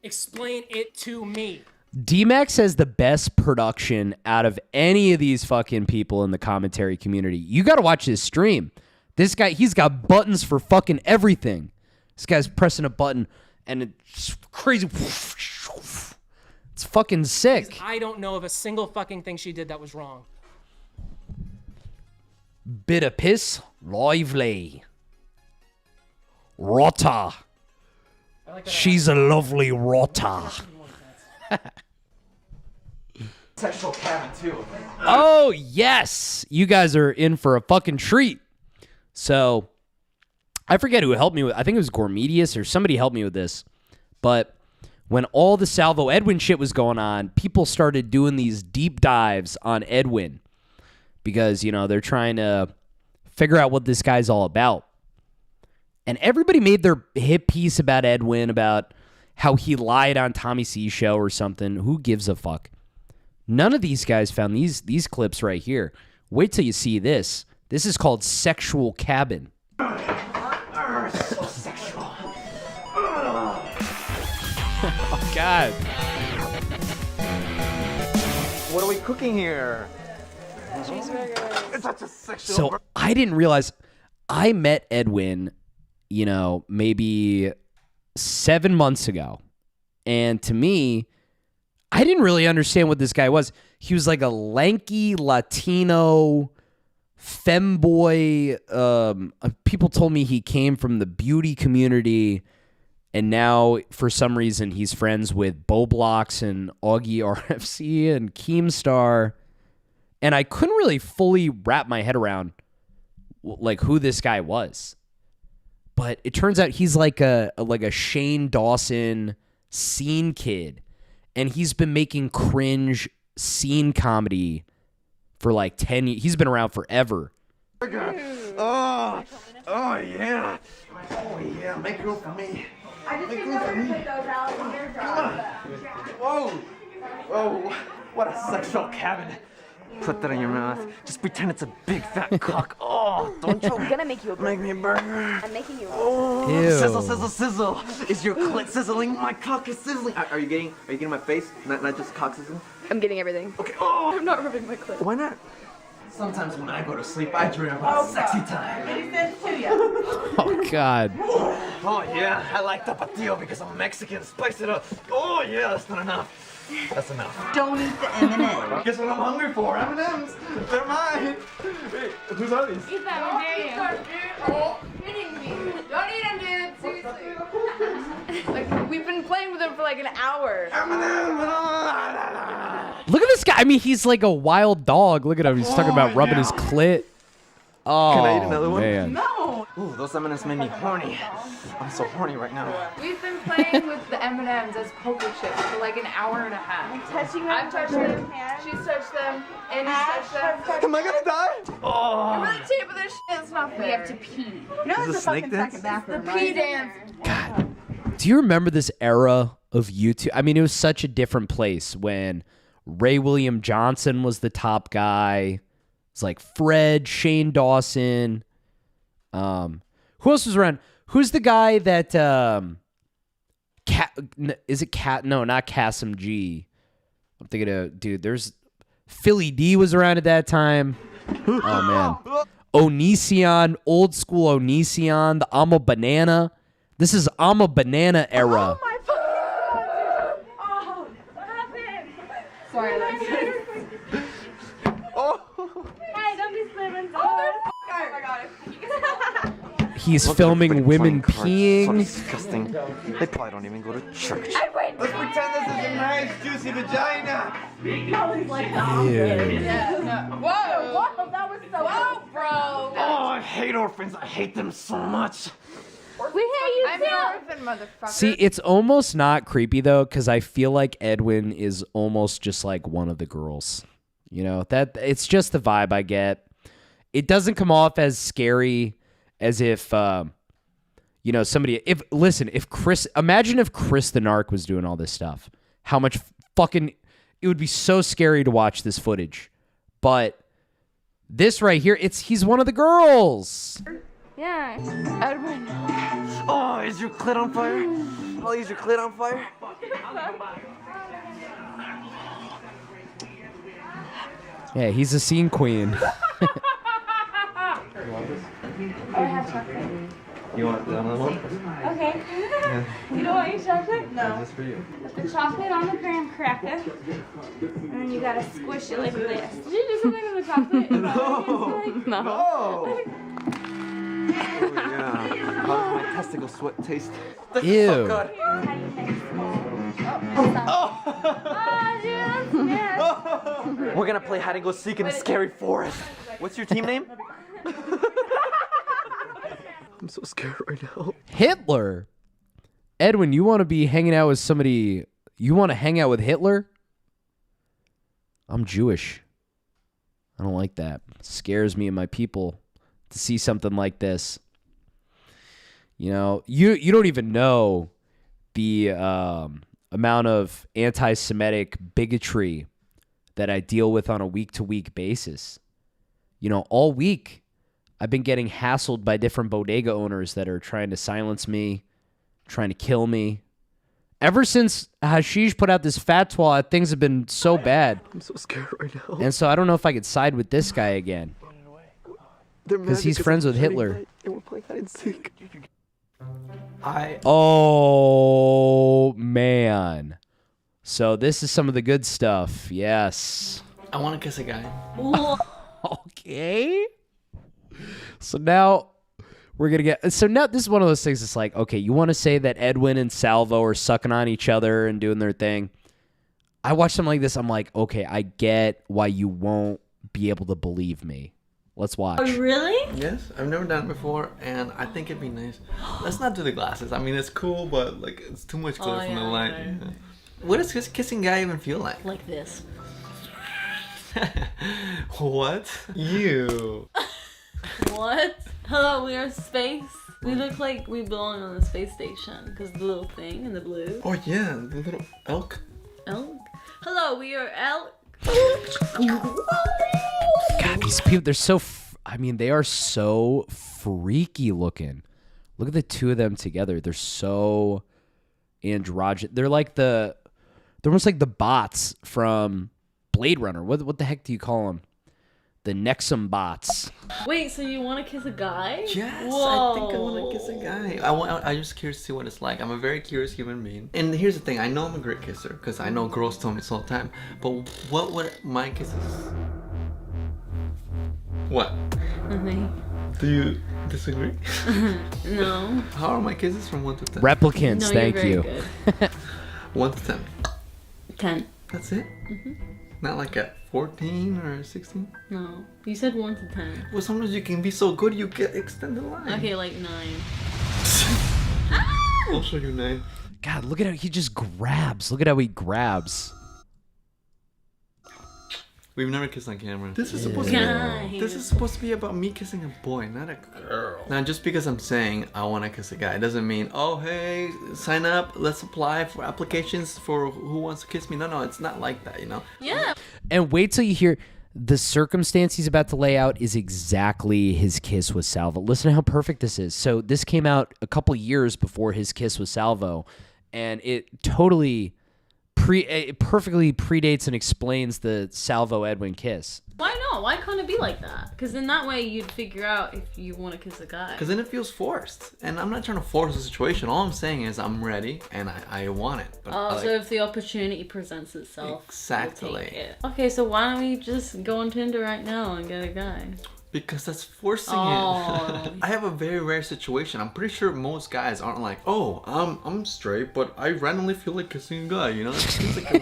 Explain it to me. D-Max has the best production out of any of these fucking people in the commentary community. You got to watch this stream. This guy, he's got buttons for fucking everything. This guy's pressing a button and it's crazy. It's fucking sick. I don't know of a single fucking thing she did that was wrong. Bit of piss, lively. Rotter. She's a lovely rotter. Sexual cabin too. Oh, yes. You guys are in for a fucking treat. So, I forget who helped me with, I think it was Gormedius or somebody helped me with this. But when all the Salvo Edwin shit was going on, people started doing these deep dives on Edwin. Because, you know, they're trying to figure out what this guy's all about. And everybody made their hit piece about Edwin, about how he lied on Tommy C's show or something. Who gives a fuck? None of these guys found these clips right here. Wait till you see this. This is called Sexual Cabin. So sexual. Oh, God. What are we cooking here? Cheeseburger. It's such a sexual. So I didn't realize I met Edwin, you know, maybe 7 months ago. And to me, I didn't really understand what this guy was. He was like a lanky Latino femboy. People told me he came from the beauty community, and now for some reason he's friends with Boblox and Augie RFC and Keemstar, and I couldn't really fully wrap my head around like who this guy was. But it turns out he's like a Shane Dawson scene kid, and he's been making cringe scene comedy for like 10 years. He's been around forever. Oh yeah. Oh yeah, make room for me. I just think we're gonna put those out and they're done. Whoa. Whoa. What a sexual cabin. Put that in your mouth. Just pretend it's a big fat cock. Oh, don't you? I'm gonna make you a burger. Make me a burger. I'm making you a Oh, Ew. sizzle, sizzle, sizzle. Is your clit sizzling? My cock is sizzling. Are you getting my face? Not just cock sizzling? I'm getting everything. Okay. Oh. I'm not rubbing my clit. Why not? Sometimes when I go to sleep, I dream about sexy time. Oh God. Oh yeah, I like tapatio because I'm Mexican. Spice it up. Oh yeah, that's not enough. That's enough. Don't eat the M&Ms. Guess what I'm hungry for? M&Ms. They're mine. Wait, whose are these? Eat them, I dare you. Oh, kidding me. Don't eat them, dude. Seriously. Like, we've been playing with them for like an hour. Look at this guy. I mean, he's like a wild dog. Look at him. He's talking about rubbing his clit. Oh, Can I eat another one? man. No. Ooh, those M&Ms made me horny. I'm so horny right now. We've been playing with the M&Ms as poker chips for like an hour and a half. I'm touching them. I've touched them. She's touched them. And he's touched them. Am I gonna die? Oh. You're really cheap, but this shit's not fair. We have to pee. You know, Is there's it a snake fucking dance? second bathroom. The pee dance. Do you remember this era of YouTube? I mean, it was such a different place when Ray William Johnson was the top guy. It's like Fred, Shane Dawson. Who else was around? Who's the guy that No, not Kasim G. I'm thinking of dude. There's Philly D was around at that time. Oh man, Onision, old school Onision. The I'm a Banana. This is I'm a Banana era. Oh my fucking God. Oh, what happened? Sorry, Alexis. Hey, don't be swimming. Oh, my God. He's filming women So peeing. disgusting. They probably don't even go to church. I win. Let's pretend this is a nice, juicy vagina. Yeah, no. Whoa, that was so. Whoa, bro. Oh, I hate orphans. I hate them so much. We hate you I'm an orphan, motherfucker. See, it's almost not creepy though, because I feel like Edwin is almost just like one of the girls. You know, that it's just the vibe I get. It doesn't come off as scary as if, somebody. Imagine if Chris the Narc was doing all this stuff. How much fucking it would be so scary to watch this footage. But this right here, he's one of the girls. Yeah, Edwin. Oh, is your clit on fire? Oh, is your clit on fire? Yeah, he's a scene queen. I have chocolate. You want another one? Okay. You don't want your chocolate? No. This for you. Put the chocolate on the graham cracker, and then you gotta squish it like this. Did you do something to the chocolate? No. Oh, yeah. How does my testicle sweat taste? This Ew. is so good. We're gonna play hide and go seek in a scary forest. What's your team name? I'm so scared right now. Hitler. Edwin, you want to be hanging out with somebody? You want to hang out with Hitler? I'm Jewish. I don't like that. It scares me and my people to see something like this. You know, you don't even know the amount of anti-Semitic bigotry that I deal with on a week-to-week basis. You know, all week I've been getting hassled by different bodega owners that are trying to silence me, trying to kill me. Ever since Hashish put out this fatwa, things have been so bad. I'm so scared right now. And so I don't know if I could side with this guy again. Because he's friends with Hitler. And we're playing hide and seek. Oh, man. So this is some of the good stuff. Yes. I want to kiss a guy. Okay. So now we're gonna get. So now this is one of those things. It's like, okay, you want to say that Edwin and Salvo are sucking on each other and doing their thing. I watch something like this. I'm like, okay, I get why you won't be able to believe me. Let's watch. Oh, really? Yes, I've never done it before, and I think it'd be nice. Let's not do the glasses. I mean, it's cool, but like it's too much glitter from the light. Yeah. What does this kissing guy even feel like? Like this. What? You. What? Hello, we are space. We look like we belong on the space station because the little thing in the blue. Oh yeah, the little elk. Elk? Hello, we are elk. God, these people, they're so, I mean, they are so freaky looking. Look at the two of them together. They're so androgynous. They're almost like the bots from Blade Runner. What the heck do you call them? The Nexum bots. Wait, so you want to kiss a guy? Yes, Whoa. I think I want to kiss a guy. I'm just curious to see what it's like. I'm a very curious human being. And here's the thing, I know I'm a great kisser because I know girls tell me this all the time. But what would my kisses? What? Nothing. Do you disagree? No. How are my kisses from 1 to 10? Replicants, No, thank you're you. very 1 to 10. 10. That's it? Not like at 14 or 16? No. You said 1 to 10. Well, sometimes you can be so good you get extended line. Okay, like 9. I'll show you 9. God, look at how he just grabs. Look at how he grabs. We've never kissed on camera. This is supposed to be. This is supposed to be about me kissing a boy, not a girl. Now, just because I'm saying I want to kiss a guy doesn't mean, oh hey, sign up, let's apply for applications for who wants to kiss me. No, it's not like that, you know. Yeah. And wait till you hear the circumstance he's about to lay out is exactly his kiss with Salvo. Listen to how perfect this is. So this came out a couple years before his kiss with Salvo, and it totally it perfectly predates and explains the Salvo Edwin kiss. Why not? Why can't it be like that? Because in that way you'd figure out if you want to kiss a guy. Because then it feels forced. And I'm not trying to force the situation. All I'm saying is I'm ready and I want it. But So if the opportunity presents itself, exactly. you'll take it. Okay, so why don't we just go on Tinder right now and get a guy? Because that's forcing Oh. it. I have a very rare situation. I'm pretty sure most guys aren't like, oh, I'm straight, but I randomly feel like kissing a guy, you know? It seems like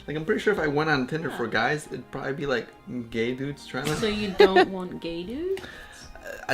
like I'm pretty sure if I went on Tinder for guys, it'd probably be like gay dudes trying to. So you don't want gay dudes?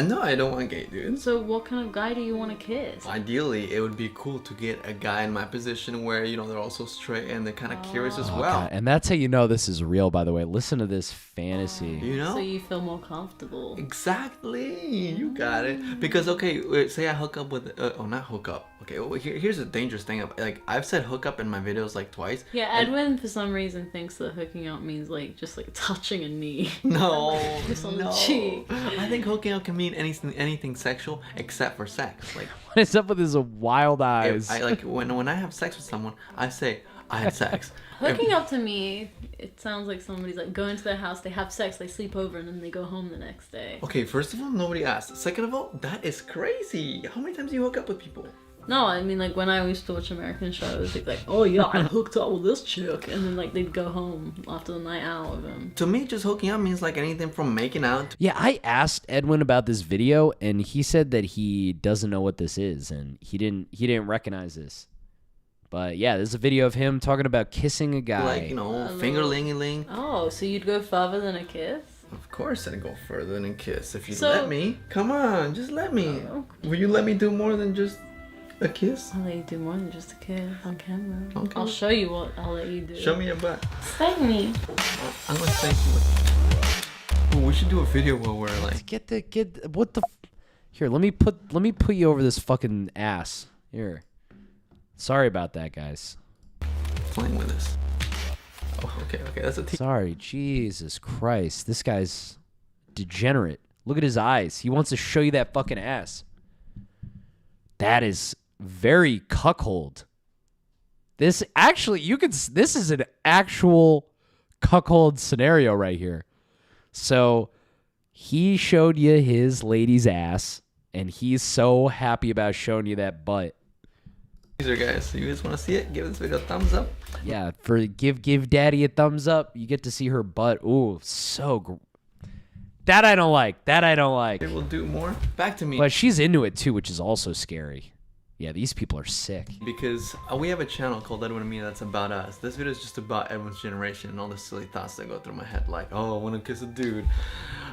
No, I don't want gay dudes. So what kind of guy do you want to kiss? Ideally, it would be cool to get a guy in my position where, you know, they're also straight and they're kind of curious as well. God, and that's how you know this is real, by the way. Listen to this fantasy. You know? So you feel more comfortable. Exactly. You got it. Because, okay, say I hook up with, not hook up. Okay, well, here's the dangerous thing. Like, I've said hook up in my videos like twice. Yeah, Edwin for some reason thinks that hooking up means like just like touching a knee. No, just on the cheek. I think hooking up can mean anything sexual except for sex. Like, what is up with his wild eyes? I like when I have sex with someone, I say I had sex. Hooking up to me, it sounds like somebody's like going to their house, they have sex, they sleep over, and then they go home the next day. Okay, first of all, nobody asked. Second of all, that is crazy. How many times do you hook up with people? No, I mean like when I used to watch American shows, they'd be like, oh yeah, I hooked up with this chick, and then like they'd go home after the night out with him. To me, just hooking up means like anything from making out. Yeah, I asked Edwin about this video, and he said that he doesn't know what this is, and he didn't recognize this. But yeah, there's a video of him talking about kissing a guy. Like, you know, finger-ling-a-ling. Oh, so you'd go further than a kiss? Of course I'd go further than a kiss. If you So- let me. Come on, just let me. Will you let me do more than just a kiss? I'll let you do more than just a kiss on camera. Okay. I'll show you what I'll let you do. Show me your butt. Spank me. I'm gonna thank you. Ooh, we should do a video where we're like. What the? Here, let me put you over this fucking ass. Here. Sorry about that, guys. Playing with this. Oh, okay, that's a T. Sorry, Jesus Christ, this guy's degenerate. Look at his eyes. He wants to show you that fucking ass. That is very cuckold. This actually, this is an actual cuckold scenario right here. So he showed you his lady's ass, and he's so happy about showing you that butt. These are guys. So you guys want to see it? Give this video a thumbs up. Yeah, give Daddy a thumbs up. You get to see her butt. Ooh, so That I don't like. That I don't like. They will do more. Back to me. But she's into it too, which is also scary. Yeah, these people are sick. Because we have a channel called Edwin and Me that's about us. This video is just about Edwin's generation and all the silly thoughts that go through my head, like, oh, I want to kiss a dude.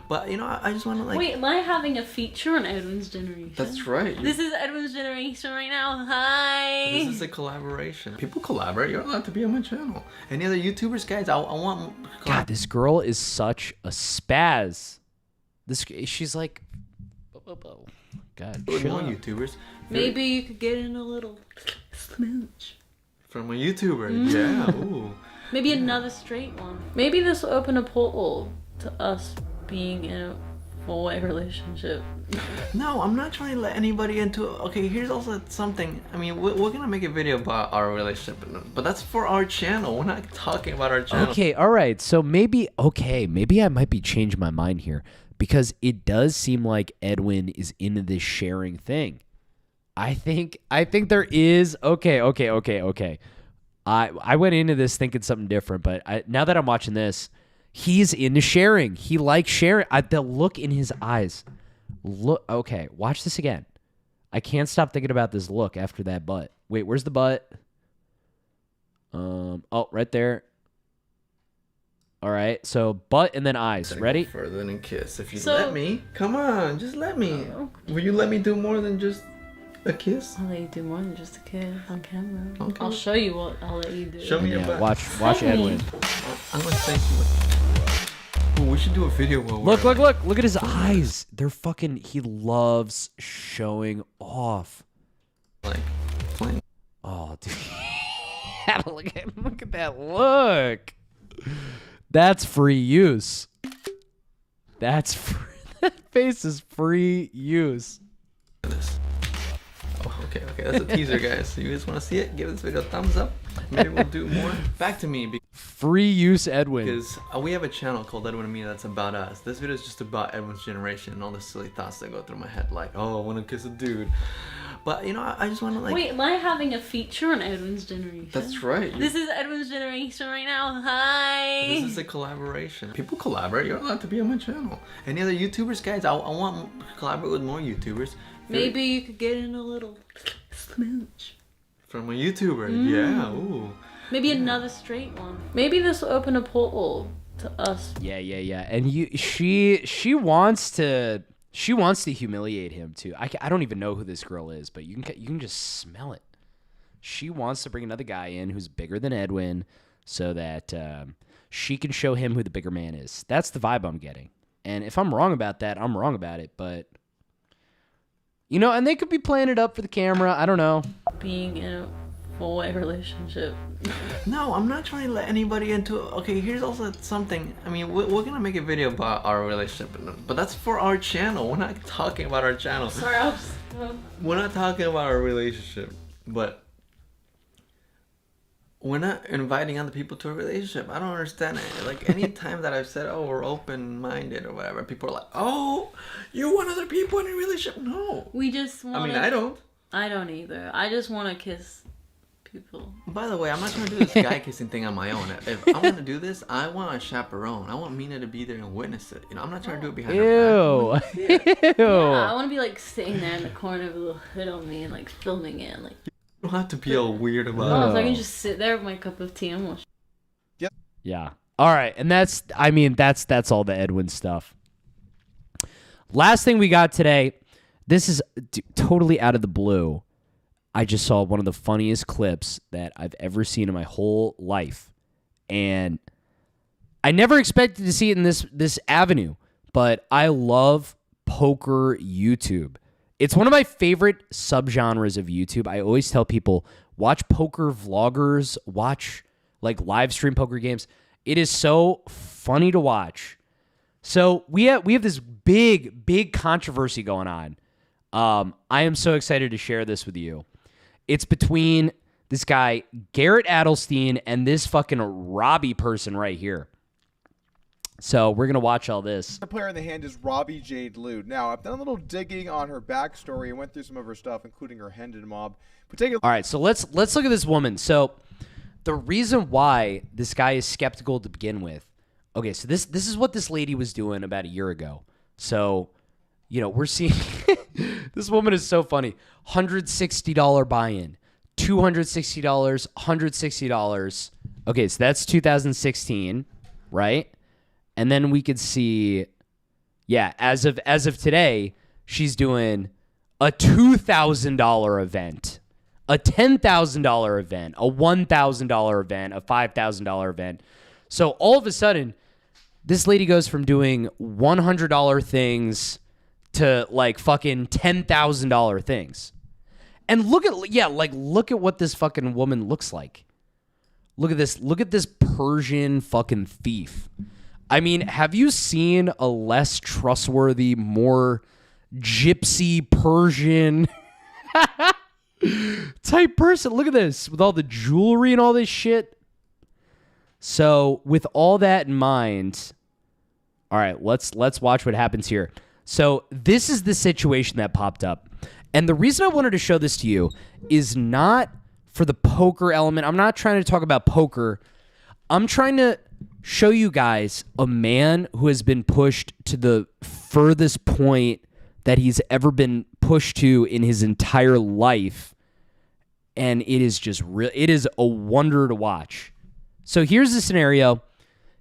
But you know, I just want to like. Wait, am I having a feature on Edwin's generation? That's right. This is Edwin's generation right now. Hi. This is a collaboration. People collaborate. You're allowed to be on my channel. Any other YouTubers, guys? I want. God, this girl is such a spaz. She's like. God, With chill more out. YouTubers. Maybe you could get in a little smooch. From a YouTuber. Mm. Yeah. Ooh. Maybe another straight one. Maybe this will open a portal to us being in a four-way relationship. No, I'm not trying to let anybody into. Okay, here's also something. I mean, we're gonna make a video about our relationship, but that's for our channel. We're not talking about our channel. Okay, all right. So maybe I might be changing my mind here because it does seem like Edwin is into this sharing thing. I think there is. Okay. I went into this thinking something different, but now that I'm watching this, he's into sharing. He likes sharing. The look in his eyes. Look. Okay, watch this again. I can't stop thinking about this look after that butt. Wait, where's the butt? Oh, right there. All right, so butt and then eyes. Ready? Further than a kiss. If you let me, come on, just let me. Will you let me do more than just a kiss? I'll let you do more than just a kiss on camera. Okay. I'll show you what I'll let you do. Show me your butt. Watch Edwin. I'm gonna thank you. Ooh, we should do a video while we're Look at his eyes. They're fucking. He loves showing off. Like playing. Oh, dude. look at that look. That's free use. That face is free use. Oh, okay, that's a teaser, guys. You guys want to see it? Give this video a thumbs up. Maybe we'll do more. Back to me. Free use Edwin. Because we have a channel called Edwin and Me that's about us. This video is just about Edwin's generation and all the silly thoughts that go through my head, like, oh, I want to kiss a dude. But you know, I just want to like. Wait, am I having a feature on Edwin's generation? That's right. This is Edwin's generation right now. Hi. This is a collaboration. People collaborate. You're allowed to be on my channel. Any other YouTubers, guys? I want to collaborate with more YouTubers. Maybe you could get in a little smooch. From a YouTuber. Mm. Yeah. Ooh. Maybe another straight one. Maybe this will open a portal to us. Yeah. And she wants to humiliate him too. I don't even know who this girl is, but you can just smell it. She wants to bring another guy in who's bigger than Edwin, so that she can show him who the bigger man is. That's the vibe I'm getting. And if I'm wrong about that, I'm wrong about it. But you know, and they could be playing it up for the camera. I don't know. Being in a four-way relationship. No, I'm not trying to let anybody into. Okay, here's also something. I mean, we're gonna make a video about our relationship, but that's for our channel. We're not talking about our channel. Sorry, We're not talking about our relationship, but we're not inviting other people to a relationship. I don't understand it. Like, any time that I've said, oh, we're open-minded or whatever, people are like, oh, you want other people in a relationship? No. We just want. I mean, I don't. I don't either. I just want to kiss people. By the way, I'm not trying to do this guy kissing thing on my own. If I'm gonna do this, I want a chaperone. I want Mina to be there and witness it. You know, I'm not trying to do it behind her back. Ew. Yeah, I want to be like sitting there in the corner with a little hood on me and like filming it. Like, you don't have to be all weird about it. so I can just sit there with my cup of tea and watch. Yeah. All right, and that's all the Edwin stuff. Last thing we got today. This is totally out of the blue. I just saw one of the funniest clips that I've ever seen in my whole life. And I never expected to see it in this avenue, but I love poker YouTube. It's one of my favorite subgenres of YouTube. I always tell people, watch poker vloggers, watch like live stream poker games. It is so funny to watch. So we have this big controversy going on. I am so excited to share this with you. It's between this guy, Garrett Adelstein, and this fucking Robbie person right here. So we're going to watch all this. The player in the hand is Robbie Jade Lude. Now, I've done a little digging on her backstory and went through some of her stuff, including her Hendon mob. But take a all right, so let's look at this woman. So the reason why this guy is skeptical to begin with, Okay, so this is what this lady was doing about a year ago. So, we're seeing this woman is so funny. $160 buy-in, $260, $160. Okay, so that's 2016, right? And then we could see, as of today, she's doing a $2,000 event, a $10,000 event, a $1,000 event, a $5,000 event. So all of a sudden, this lady goes from doing $100 things to like fucking $10,000 things. And look at what this fucking woman looks like. Look at this Persian fucking thief. I mean, have you seen a less trustworthy, more gypsy Persian type person? Look at this with all the jewelry and all this shit. So with all that in mind, all right, let's watch what happens here. So this is the situation that popped up. And the reason I wanted to show this to you is not for the poker element. I'm not trying to talk about poker. I'm trying to show you guys a man who has been pushed to the furthest point that he's ever been pushed to in his entire life. And it is just it is a wonder to watch. So here's the scenario.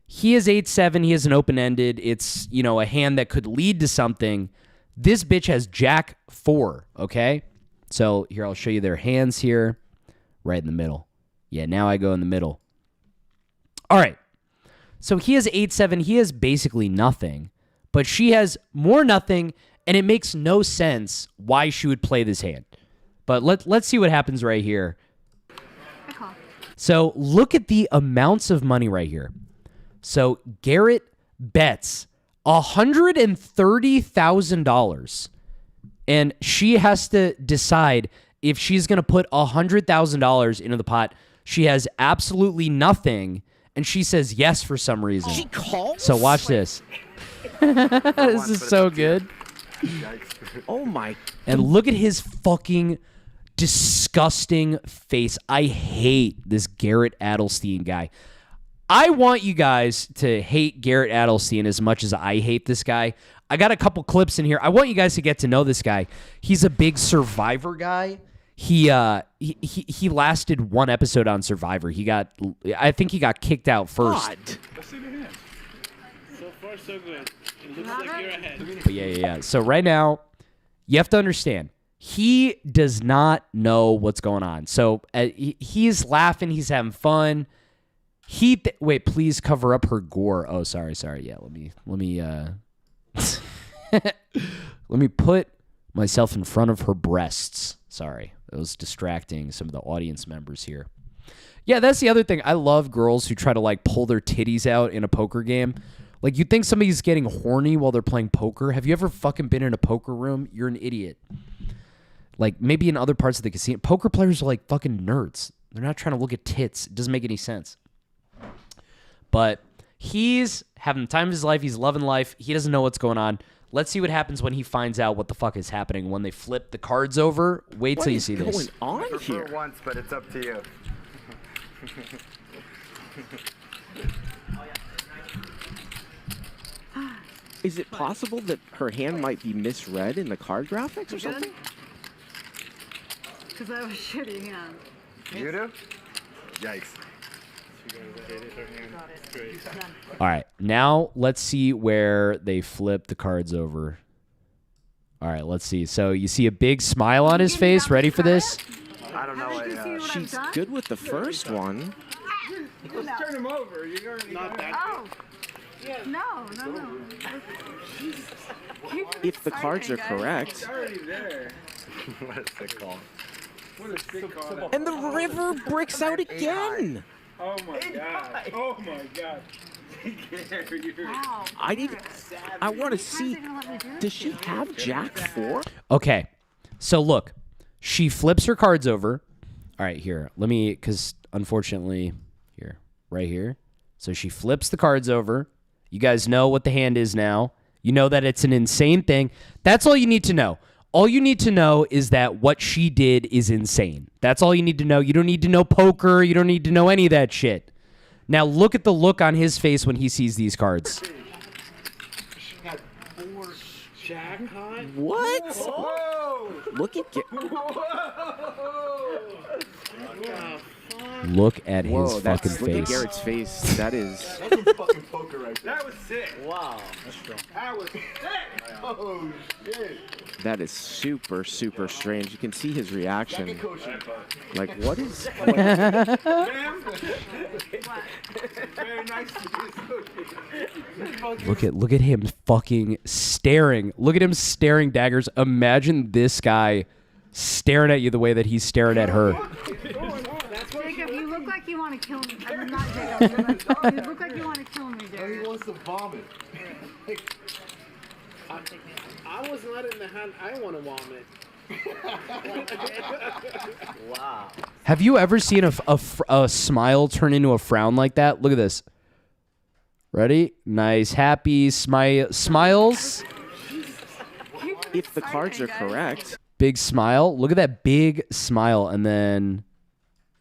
He is 8-7. He has an open-ended. It's, a hand that could lead to something. This bitch has Jack 4, okay? So here, I'll show you their hands here. Right in the middle. Yeah, now I go in the middle. All right. So he has 8-7. He has basically nothing. But she has more nothing, and it makes no sense why she would play this hand. But let's see what happens right here. So look at the amounts of money right here. So Garrett bets $130,000, and she has to decide if she's going to put $100,000 into the pot. She has absolutely nothing, and she says yes for some reason. She calls? So watch this. This is so good. Oh my. And look at his fucking disgusting face. I hate this Garrett Adelstein guy. I want you guys to hate Garrett Adelstein as much as I hate this guy. I got a couple clips in here. I want you guys to get to know this guy. He's a big Survivor guy. He lasted one episode on Survivor. I think he got kicked out first. God. So far, so good. It looks like you're ahead. But yeah. So right now, you have to understand, he does not know what's going on. So he's laughing. He's having fun. Wait, please cover up her gore. Oh, sorry. Yeah, let me let me put myself in front of her breasts. Sorry, that was distracting some of the audience members here. Yeah, that's the other thing. I love girls who try to like pull their titties out in a poker game. Like, you think somebody's getting horny while they're playing poker? Have you ever fucking been in a poker room? You're an idiot. Like, maybe in other parts of the casino, poker players are like fucking nerds. They're not trying to look at tits. It doesn't make any sense. But he's having the time of his life. He's loving life. He doesn't know what's going on. Let's see what happens when he finds out what the fuck is happening when they flip the cards over. Wait till you see this. What is going on here? Once, but it's up to you. Is it possible that her hand might be misread in the card graphics or something? Because I have a shitty hand. You do? Yikes. All right, now let's see where they flip the cards over. All right, let's see. So you see a big smile on his face. Ready for this? I don't know. She's good with the first one. Let's turn him over. You're already not that. Oh. No. If the cards are correct. It's already there. What a sick call. What a sick call. And the river breaks out again. Oh my god. Oh my god. Wow. I want to see. Does she have Jack 4? Okay, so look, she flips her cards over. All right, here, because unfortunately, right here. So she flips the cards over. You guys know what the hand is now. You know that it's an insane thing. That's all you need to know. All you need to know is that what she did is insane. That's all you need to know. You don't need to know poker. You don't need to know any of that shit. Now look at the look on his face when he sees these cards. She got 4 jackpot. What? Whoa! Look at Look at his Whoa, fucking that's, look at face. Garrett's face. That is. That's some fucking poker right there. That was sick. Wow. That's strong. That was sick. Oh, shit. That is super, super strange. You can see his reaction. Like, what is? Very nice to Look at him fucking staring. Look at him staring, Daggers. Imagine this guy staring at you the way that he's staring at her. Jacob, you look like you want to kill me. I mean, not Jacob. You look like you want to kill me, Jacob. He wants to vomit. I wasn't letting the hand. I want to vomit. Wow. Have you ever seen a smile turn into a frown like that? Look at this. Ready? Nice, happy smiles. If the cards are correct. Big smile. Look at that big smile, and then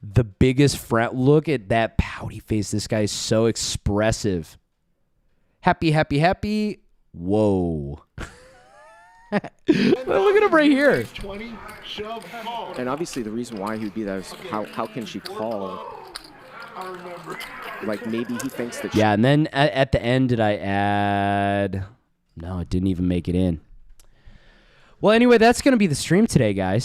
the biggest frown. Look at that pouty face. This guy is so expressive. Happy, happy, happy. Whoa. Look at him right here. 20, shove, call. And obviously the reason why he would be that is how can she call? I remember. Like maybe he thinks that. Yeah, and then at the end, did I add? No, it didn't even make it in. Well, anyway, that's going to be the stream today, guys.